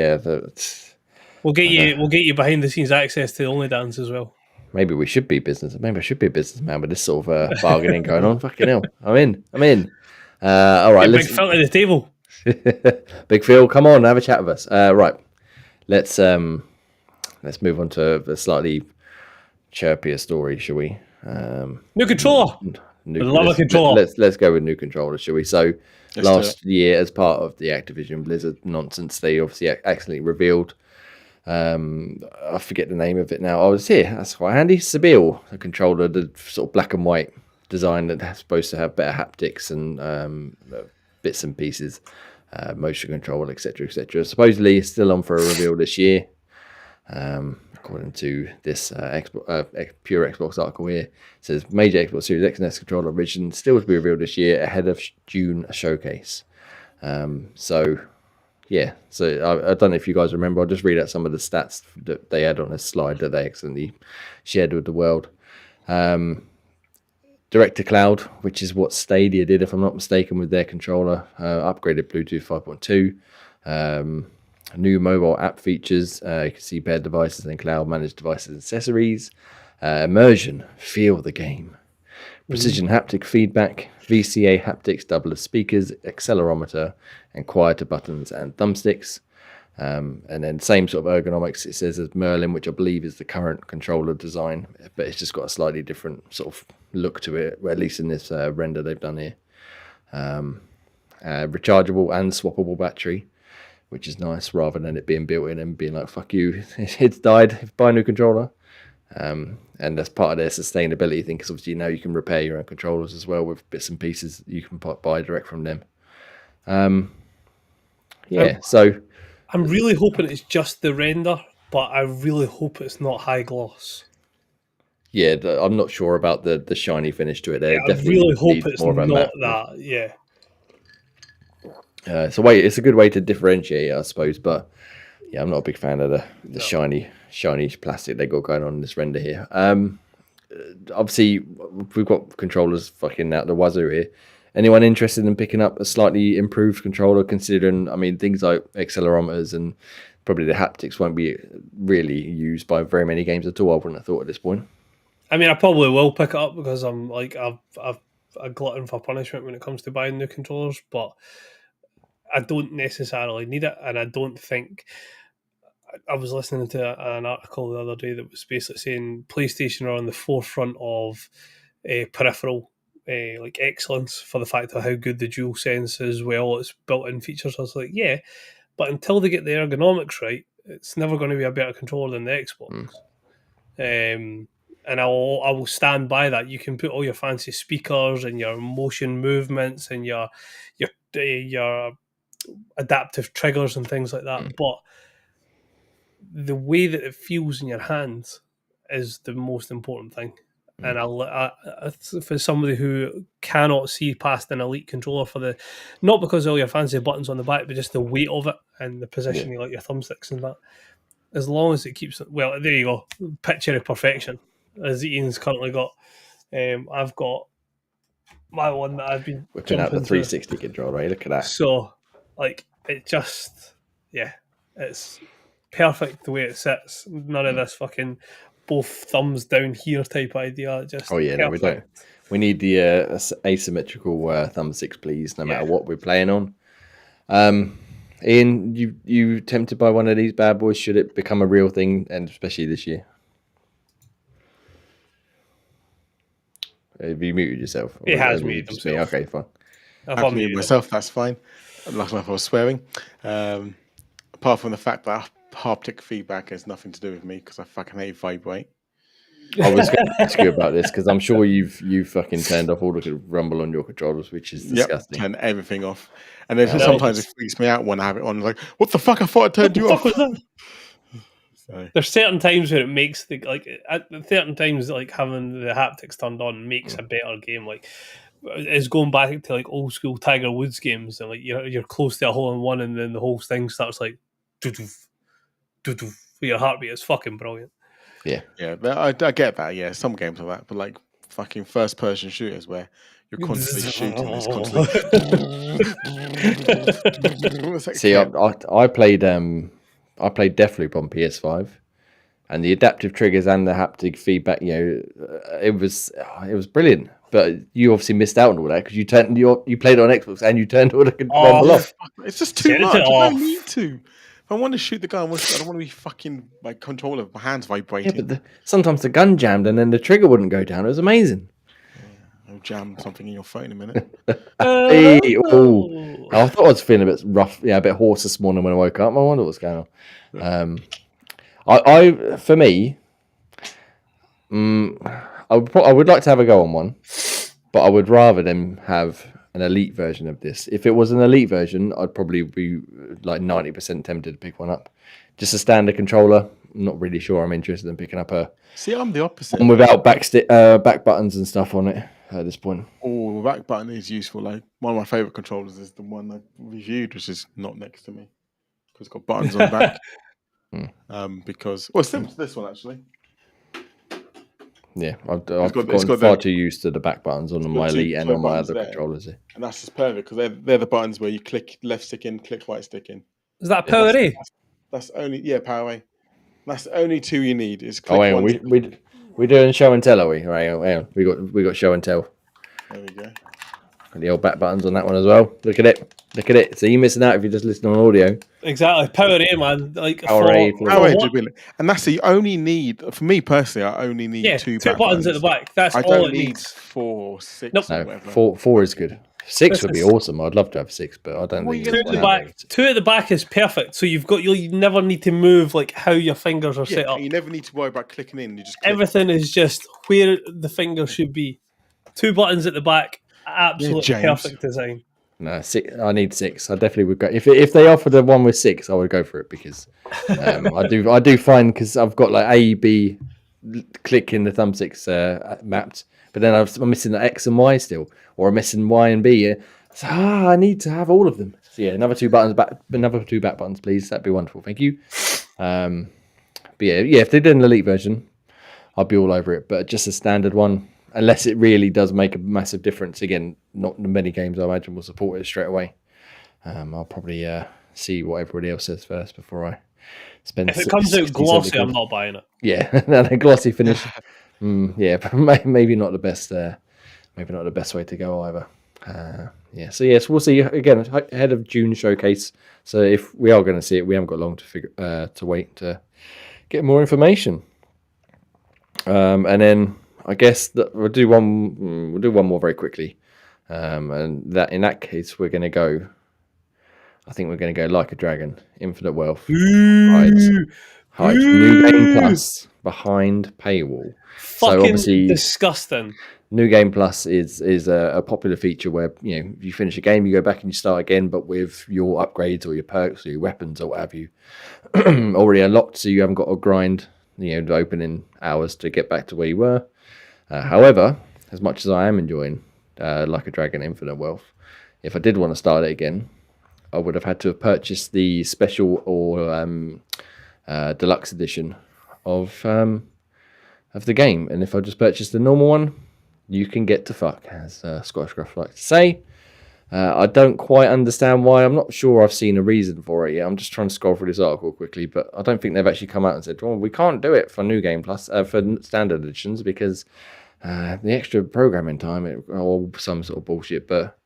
[SPEAKER 3] we'll get you behind the scenes access to the Only Dance as well.
[SPEAKER 1] Maybe we should be business. Maybe I should be a businessman with this sort of bargaining going on. Fucking hell, I'm in. All right,
[SPEAKER 3] Big Phil to the table.
[SPEAKER 1] Big Phil, come on, have a chat with us. Right, let's move on to a slightly chirpier story, shall we?
[SPEAKER 3] New controller. Love a controller.
[SPEAKER 1] Let's go with new controller, shall we? So last year, as part of the Activision Blizzard nonsense, they obviously accidentally revealed. I forget the name of it now. I was here. That's quite handy. Sabil, the controller, the sort of black and white design that's supposed to have better haptics and bits and pieces, motion control, etc., etc. Supposedly, it's still on for a reveal this year. According to this Pure Xbox article here, it says major Xbox Series X and S controller revision still to be revealed this year ahead of June showcase. So I don't know if you guys remember. I'll just read out some of the stats that they had on a slide that they excellently shared with the world. Direct to cloud, which is what Stadia did, if I'm not mistaken, with their controller, upgraded Bluetooth 5.2. New mobile app features. You can see paired devices and cloud managed devices and accessories. Immersion, feel the game. Precision haptic feedback, VCA haptics, double as speakers, accelerometer, and quieter buttons and thumbsticks. And then same sort of ergonomics, it says as Merlin, which I believe is the current controller design, but it's just got a slightly different sort of look to it, at least in this render they've done here. Rechargeable and swappable battery, which is nice, rather than it being built in and being like, fuck you, it's died, buy a new controller. And that's part of their sustainability thing, because obviously now you can repair your own controllers as well with bits and pieces you can buy direct from them. So
[SPEAKER 3] I'm really hoping it's just the render, but I really hope it's not high gloss.
[SPEAKER 1] Yeah, I'm not sure about the shiny finish to it. There,
[SPEAKER 3] I really hope it's not that. Yeah.
[SPEAKER 1] It's a good way to differentiate, I suppose. But yeah, I'm not a big fan of the shiny plastic they got going on in this render here. Obviously, we've got controllers fucking out the wazoo here. Anyone interested in picking up a slightly improved controller, considering, I mean, things like accelerometers and probably the haptics won't be really used by very many games at all, I wouldn't have thought at this point.
[SPEAKER 3] I mean, I probably will pick it up because I'm like, I've a glutton for punishment when it comes to buying new controllers, but I don't necessarily need it, and I don't think... I was listening to an article the other day that was basically saying PlayStation are on the forefront of peripheral like excellence for the fact of how good the DualSense is, well, its built-in features. I was like, yeah, but until they get the ergonomics right, it's never going to be a better controller than the Xbox. And I will stand by that. You can put all your fancy speakers and your motion movements and your adaptive triggers and things like that, but the way that it feels in your hands is the most important thing. And for somebody who cannot see past an Elite controller, not because of all your fancy buttons on the back, but just the weight of it and the position you like your thumbsticks and that, as long as it keeps it, well, there you go, picture of perfection, as Ian's currently got. I've got my one that I've been
[SPEAKER 1] Whipping out the
[SPEAKER 3] jumping to.
[SPEAKER 1] 360 controller. Look at that.
[SPEAKER 3] So, like, it just, yeah, it's perfect the way it sits. None of this fucking both thumbs down here type idea. Just
[SPEAKER 1] Oh yeah, no, we don't. We need the asymmetrical thumb sticks, please, no matter what we're playing on. Ian, you tempted by one of these bad boys? Should it become a real thing, and especially this year? Have you muted yourself?
[SPEAKER 3] It has
[SPEAKER 1] Or
[SPEAKER 3] muted
[SPEAKER 1] just
[SPEAKER 3] himself.
[SPEAKER 1] me? Okay, fine.
[SPEAKER 2] I can mute myself. That's fine. Last month I was swearing. Apart from the fact that haptic feedback has nothing to do with me because I fucking hate vibrate.
[SPEAKER 1] I was going to ask you about this because I'm sure you've fucking turned off all the rumble on your controllers, which is disgusting.
[SPEAKER 2] Turn everything off, and then sometimes it freaks me out when I have it on. Like, what the fuck? I thought I turned you off.
[SPEAKER 3] So. There's certain times where it makes at certain times like having the haptics turned on makes a better game. Like it's going back to like old school Tiger Woods games, and like you're close to a hole in one, and then the whole thing starts like your heartbeat is fucking brilliant.
[SPEAKER 2] Yeah, I get that. Yeah, some games are that, but like fucking first-person shooters where you're constantly shooting, it's constantly.
[SPEAKER 1] See, I played Deathloop on PS5, and the adaptive triggers and the haptic feedback, it was brilliant. But you obviously missed out on all that because you played it on Xbox and you turned all the rumble off.
[SPEAKER 2] It's just too much. I don't need to. If I want to shoot the gun, I don't want to be fucking my controller, my hands vibrating.
[SPEAKER 1] Yeah, but sometimes the gun jammed and then the trigger wouldn't go down. It was amazing.
[SPEAKER 2] I'll jam something in your phone in a minute.
[SPEAKER 1] I thought I was feeling a bit rough, a bit hoarse this morning when I woke up. I wonder what's going on. For me, I would like to have a go on one, but I would rather them have an elite version of this. If it was an elite version, I'd probably be like 90% tempted to pick one up. Just a standard controller, I'm not really sure I'm interested in picking up a.
[SPEAKER 2] See, I'm the opposite.
[SPEAKER 1] And without back buttons and stuff on it at this point.
[SPEAKER 2] Oh, the back button is useful. Like one of my favorite controllers is the one I reviewed, which is not next to me because it's got buttons on the back. It's similar to this one actually.
[SPEAKER 1] Yeah, I've gotten far too used to the back buttons on my Elite and on my other controllers.
[SPEAKER 2] And that's just perfect because they're the buttons where you click left stick in, click right stick in.
[SPEAKER 3] Is that Power A?
[SPEAKER 2] That's only Power A. That's the only two you need. Is click
[SPEAKER 1] hang on, we're doing show and tell, are we? Right, hang on. We got show and tell.
[SPEAKER 2] There we go.
[SPEAKER 1] And the old back buttons on that one as well. Look at it. So you're missing out if you're just listening on audio.
[SPEAKER 3] Exactly. Power A, man. Like
[SPEAKER 2] Power A, and that's the only need for me personally. I only need two
[SPEAKER 3] buttons at the back. That's all
[SPEAKER 2] don't
[SPEAKER 3] it
[SPEAKER 2] need
[SPEAKER 3] needs.
[SPEAKER 2] 4, 6.
[SPEAKER 3] Nope.
[SPEAKER 2] Or whatever.
[SPEAKER 1] Four is good. 6 would be awesome. I'd love to have 6, but I don't think
[SPEAKER 3] two at the back. 2 at the back is perfect. So you never need to move like how your fingers are set up.
[SPEAKER 2] You never need to worry about clicking in. You just
[SPEAKER 3] everything is just where the finger should be. 2 buttons at the back. Absolutely perfect design.
[SPEAKER 1] No, 6. I need 6. I definitely would go if they offered the one with 6. I would go for it because I do find because I've got like A, B, click in the thumbsticks mapped, but then I'm missing the X and Y still, or I'm missing Y and B. So I need to have all of them. So yeah, another 2 back buttons, please. That'd be wonderful. Thank you. But if they did an elite version, I'd be all over it. But just a standard one. Unless it really does make a massive difference. Again, not many games I imagine will support it straight away. I'll probably see what everybody else says first before I spend.
[SPEAKER 3] If it comes out glossy, I'm not buying it.
[SPEAKER 1] Yeah, the glossy finish. Maybe not the best. Maybe not the best way to go either. So yes, we'll see again ahead of June showcase. So if we are going to see it, we haven't got long to wait to get more information. And then. I guess that we'll do one more very quickly, and that in that case we're going to go. I think we're going to go Like a Dragon, Infinite Wealth, Height, New Game Plus, behind paywall.
[SPEAKER 3] Fucking so obviously, disgusting.
[SPEAKER 1] New Game Plus is a popular feature where you finish a game, you go back and you start again, but with your upgrades or your perks or your weapons or what have you already unlocked, so you haven't got to grind the opening hours to get back to where you were. However, as much as I am enjoying Like a Dragon Infinite Wealth, if I did want to start it again, I would have had to have purchased the special or deluxe edition of the game. And if I just purchased the normal one, you can get to fuck, as Scottish Gruff likes to say. I don't quite understand why. I'm not sure I've seen a reason for it yet. I'm just trying to scroll through this article quickly, but I don't think they've actually come out and said, well, we can't do it for New Game Plus, for standard editions, because the extra programming time, or some sort of bullshit. But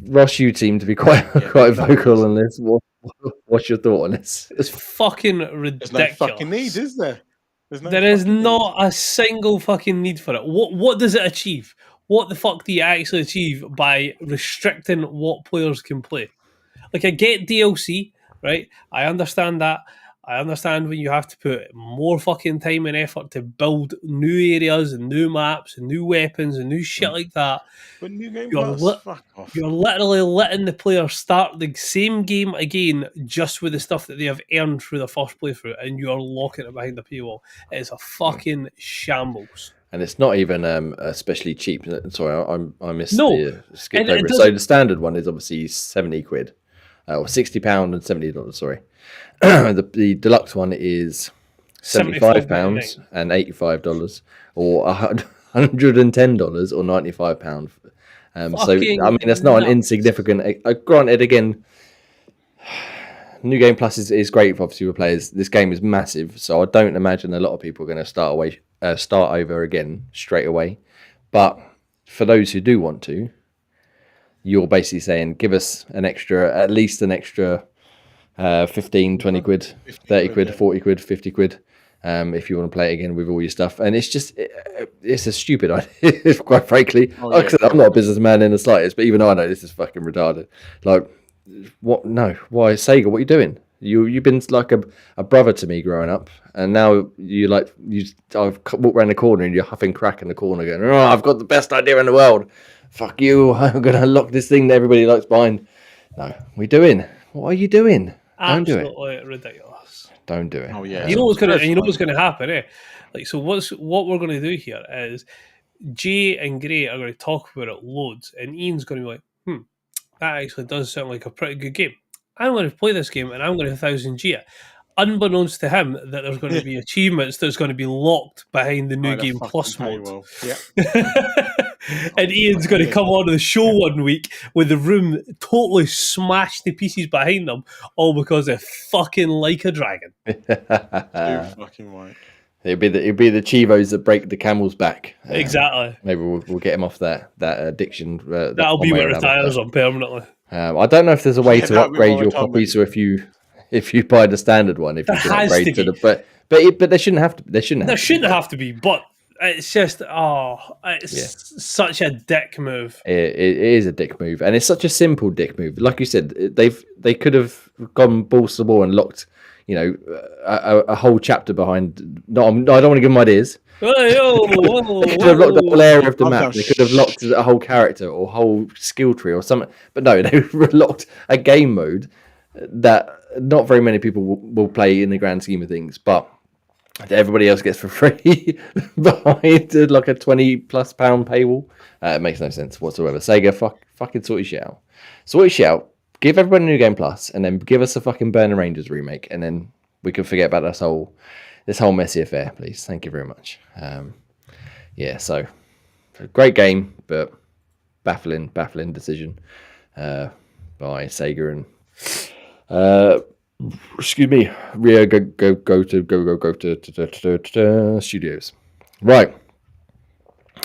[SPEAKER 1] Ross, you seem to be quite vocal on this. What's your thought on this?
[SPEAKER 3] It's fucking ridiculous.
[SPEAKER 2] There's no fucking need, is there?
[SPEAKER 3] There is not a single fucking need for it. What does it achieve? What the fuck do you actually achieve by restricting what players can play? Like, I get DLC, right? I understand that. I understand when you have to put more fucking time and effort to build new areas and new maps and new weapons and new shit like that.
[SPEAKER 2] But New Game Plus, fuck off.
[SPEAKER 3] You're literally letting the player start the same game again just with the stuff that they have earned through the first playthrough, and you're locking it behind the paywall. It is a fucking shambles.
[SPEAKER 1] And it's not even especially cheap. Sorry, I missed skipped
[SPEAKER 3] and
[SPEAKER 1] over it. So the standard one is obviously £70, or £60 and $70. Sorry, the deluxe one is £75 and $85, or $110 or £95. So I mean, that's not an insignificant. Granted, again, New Game Plus is great for obviously for players. This game is massive, so I don't imagine a lot of people are going to start over again straight away. But for those who do want to, you're basically saying, give us at least an extra 15, 20 quid, 30 quid, 40 quid, 50 quid, if you want to play it again with all your stuff. And it's just, it's a stupid idea, quite frankly. Like I said, I'm not a businessman in the slightest, but even I know this is fucking retarded. Like, what? No, why, Sega? What are you doing? You've been like a brother to me growing up, and now I've walked around the corner and you're huffing crack in the corner, going, "Oh, I've got the best idea in the world. Fuck you! I'm gonna unlock this thing that everybody likes buying." No, what are you doing? What are you doing? Don't do it.
[SPEAKER 3] Absolutely ridiculous.
[SPEAKER 1] Don't do it.
[SPEAKER 2] Oh yeah.
[SPEAKER 3] You know what's gonna happen, eh? Like, so what we're gonna do here is Jay and Gray are gonna talk about it loads, and Ian's gonna be like, that actually does sound like a pretty good game. I'm going to play this game and I'm going to 1000G it. Unbeknownst to him, that there's going to be achievements that's going to be locked behind the New Game Plus mode.
[SPEAKER 2] Yeah.
[SPEAKER 3] And Ian's going to come on the show one week with the room totally smashed to pieces behind them, all because they fucking like a dragon.
[SPEAKER 2] Too fucking right.
[SPEAKER 1] It'll be the Chivos that break the camel's back.
[SPEAKER 3] Exactly.
[SPEAKER 1] Maybe we'll get him off that addiction.
[SPEAKER 3] That'll be what retires him permanently.
[SPEAKER 1] I don't know if there's a way to upgrade your copy. So if you buy the standard one, if you can upgrade to the but they shouldn't have to. There shouldn't have to be.
[SPEAKER 3] But it's just such a dick move.
[SPEAKER 1] It is a dick move, and it's such a simple dick move. Like you said, they could have gone balls to the wall and locked, a whole chapter behind. No, I don't want to give them ideas. They could have locked the whole area of the map. They could have locked a whole character or whole skill tree or something. But no, they locked a game mode that not very many people will play in the grand scheme of things. But everybody else gets for free behind like a £20+ paywall. It makes no sense whatsoever. Sega, fucking sort your shit out. Sort your shit out. Give everybody a New Game Plus, and then give us a fucking Burning Rangers remake, and then we can forget about this whole messy affair, please. Thank you very much. So great game, but baffling decision by Sega and excuse me, Rio go to studios. Right.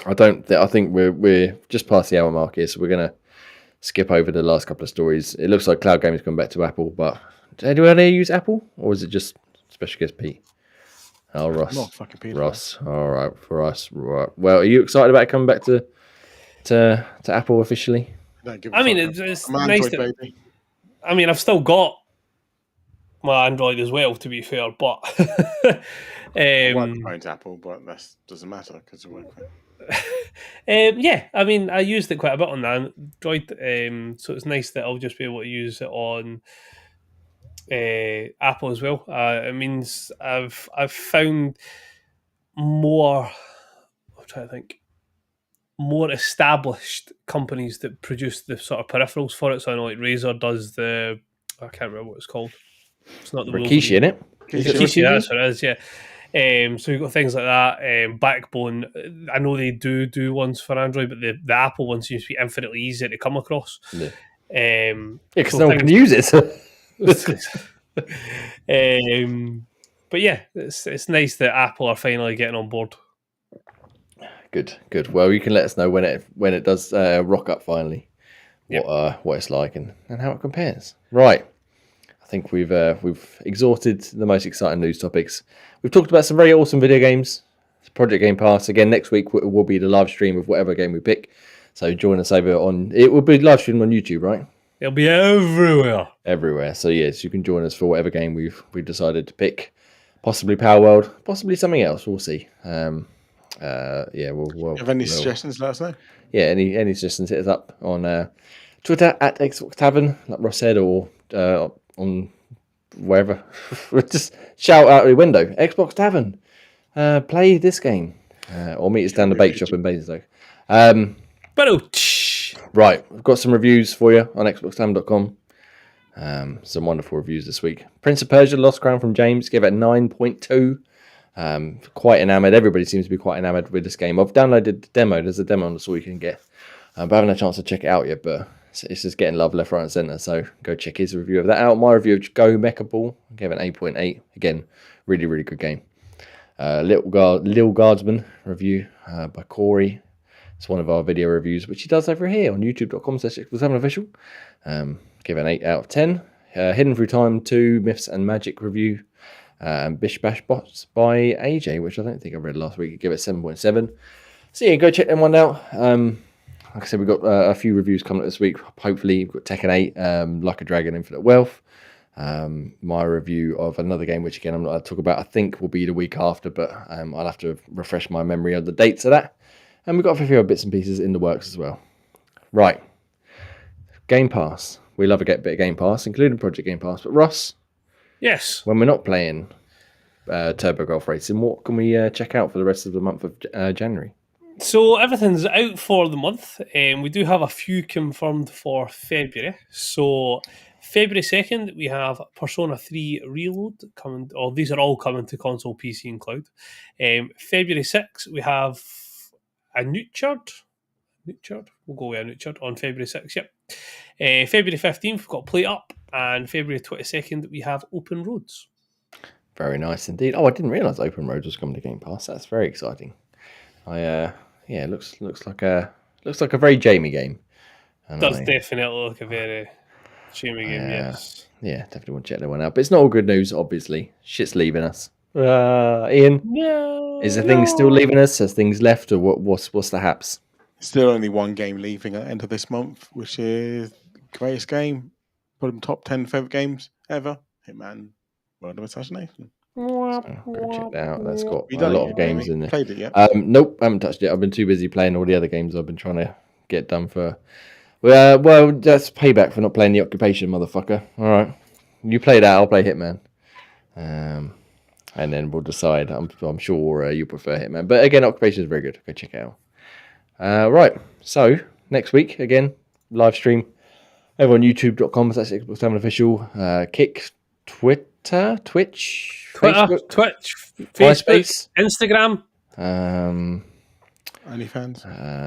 [SPEAKER 1] I think we're just past the hour mark here, so we're gonna skip over the last couple of stories. It looks like Cloud Gaming's gone back to Apple, but does anyone here use Apple, or is it just special guest Pete? Oh, Ross.
[SPEAKER 2] Not fucking Pete.
[SPEAKER 1] Ross. All right, for us. Right. Well, are you excited about coming back to Apple officially?
[SPEAKER 3] I mean, it's nice that, baby. I mean, I've still got my Android as well, to be fair, but
[SPEAKER 2] I won't go into Apple, but that doesn't matter because it won't.
[SPEAKER 3] I mean, I used it quite a bit on Android, so it's nice that I'll just be able to use it on Apple as well. It means I've found more. I'm trying to think. More established companies that produce the sort of peripherals for it. So I know like Razer does I can't remember what it's called. It's not the
[SPEAKER 1] Rikishi, innit?
[SPEAKER 3] Rikishi, that's what it is, yeah. So you've got things like that. Backbone, I know they do ones for Android, but the Apple one seems to be infinitely easier to come across.
[SPEAKER 1] Yeah, because
[SPEAKER 3] So
[SPEAKER 1] no one can use it. So.
[SPEAKER 3] But yeah, it's nice that Apple are finally getting on board.
[SPEAKER 1] Good. Well, you can let us know when it does rock up finally, what it's like and how it compares. Right. I think we've exhausted the most exciting news topics. We've talked about some very awesome video games. Project Game Pass again next week will be the live stream of whatever game we pick. So join us over on. It will be live streamed on YouTube, right?
[SPEAKER 3] It'll be everywhere.
[SPEAKER 1] Everywhere. So yes, you can join us for whatever game we've decided to pick. Possibly Power World, possibly something else. We'll see. We'll
[SPEAKER 2] Have any suggestions? Let us know.
[SPEAKER 1] Yeah, any suggestions? Hit us up on Twitter at Xbox Tavern, like Ross said, or on wherever. Just shout out the window, Xbox Tavern. Play this game, or meet us down the bake shop in Basingstoke. Right, we've got some reviews for you on xboxtavern.com. Some wonderful reviews this week. Prince of Persia: Lost Crown from James gave it 9.2. Quite enamoured. Everybody seems to be quite enamoured with this game. I've downloaded the demo. There's a demo on the store you can get. But I haven't had a chance to check it out yet, but it's just getting love left, right and centre. So go check his review of that out. My review of Go Mecha Ball gave it an 8.8. Again, really, really good game. Little Guardsman review by Corey. It's one of our video reviews, which he does over here on youtube.com/xbox7official. Give it an 8 out of 10. Hidden Through Time 2 Myths and Magic review. Bish Bash Bots by AJ, which I don't think I read last week. Give it 7.7. So yeah, go check them one out. Like I said, we've got a few reviews coming up this week. Hopefully, we've got Tekken 8, Like a Dragon, Infinite Wealth. My review of another game, which again I'm not going to talk about, I think will be the week after, but I'll have to refresh my memory of the dates of that. And we've got a few other bits and pieces in the works as well. Right. Game Pass. We love a bit of Game Pass, including Project Game Pass. But Ross,
[SPEAKER 3] yes,
[SPEAKER 1] when we're not playing Turbo Golf Racing, what can we check out for the rest of the month of January?
[SPEAKER 3] So everything's out for the month. We do have a few confirmed for February. So February 2nd, we have Persona 3 Reload coming. Or these are all coming to console, PC, and cloud. February 6th, we have a Newchard. We'll go with a Newchard on February 6th. Yep. February 15th, we've got Play Up, and February 22nd, we have Open Roads.
[SPEAKER 1] Very nice indeed. Oh, I didn't realise Open Roads was coming to Game Pass. That's very exciting. It looks like a very Jamie game.
[SPEAKER 3] Does definitely look a very Jamie game. Yes.
[SPEAKER 1] Yeah, definitely want to check that one out. But it's not all good news, obviously. Shit's leaving us. Ian, is the thing still leaving us? Has things left, or what's the haps?
[SPEAKER 2] Still only one game leaving at the end of this month, which is greatest game. Put them top 10 favourite games ever. Hitman, World of Assassination.
[SPEAKER 1] So go check that out. That's got a lot of games in there.
[SPEAKER 2] Played it yet?
[SPEAKER 1] Nope, I haven't touched it. I've been too busy playing all the other games I've been trying to get done for. Well, that's payback for not playing The Occupation, motherfucker. All right, you play that, I'll play Hitman. And then we'll decide. I'm sure you prefer Hitman, but again, Occupation is very good. Go check it out. Right, so next week again, live stream over on youtube.com/xbox7official. Kick, Twitter, Twitch, Facebook,
[SPEAKER 3] Instagram,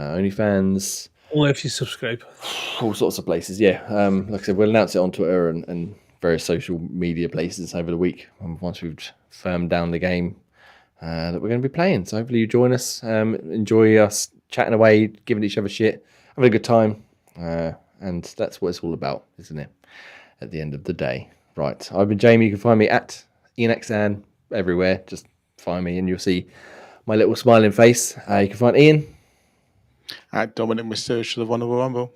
[SPEAKER 1] OnlyFans.
[SPEAKER 3] Only if you subscribe.
[SPEAKER 1] All sorts of places, yeah. Like I said, we'll announce it on Twitter and various social media places over the week once we've firmed down the game that we're going to be playing. So hopefully you join us, enjoy us chatting away, giving each other shit, having a good time. And that's what it's all about, isn't it? At the end of the day. Right, I've been Jamie. You can find me at IanXan everywhere. Just find me and you'll see my little smiling face. You can find Ian
[SPEAKER 2] at Dominic Mysterious of the Wonderful Rumble.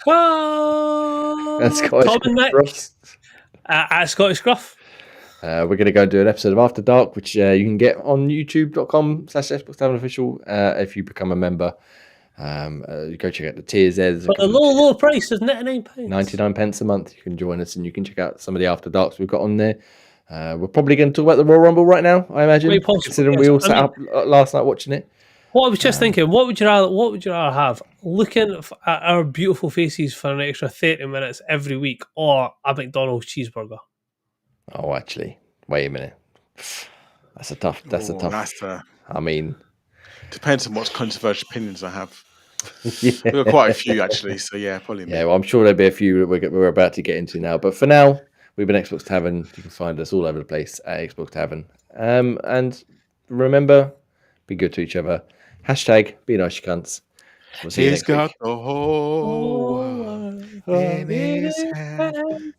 [SPEAKER 3] Oh,
[SPEAKER 1] That's Scottish
[SPEAKER 3] Tom and Nick. At Scottish Gruff.
[SPEAKER 1] We're going to go and do an episode of After Dark, which you can get on youtube.com/xbox7official if you become a member. Go check out the tiers there.
[SPEAKER 3] But the low price is £99.
[SPEAKER 1] 99 pence a month. You can join us and you can check out some of the After Darks we've got on there. We're probably going to talk about the Royal Rumble right now, I imagine, considering we all sat up last night watching it.
[SPEAKER 3] What I was just thinking, what would you rather have? Looking at our beautiful faces for an extra 30 minutes every week, or a McDonald's cheeseburger?
[SPEAKER 1] Oh, actually, wait a minute. That's a tough. That's a
[SPEAKER 2] Oh,
[SPEAKER 1] tough. I mean,
[SPEAKER 2] depends on what controversial opinions I have.
[SPEAKER 1] yeah.
[SPEAKER 2] We've got quite a few actually, so yeah, probably me.
[SPEAKER 1] Yeah, well, I'm sure there'll be a few that we're about to get into now. But for now, we've been Xbox Tavern. You can find us all over the place at Xbox Tavern. And remember, be good to each other. Hashtag be nice, you cunts. We'll see you
[SPEAKER 2] He's
[SPEAKER 1] next week.
[SPEAKER 2] got the whole world in his hands.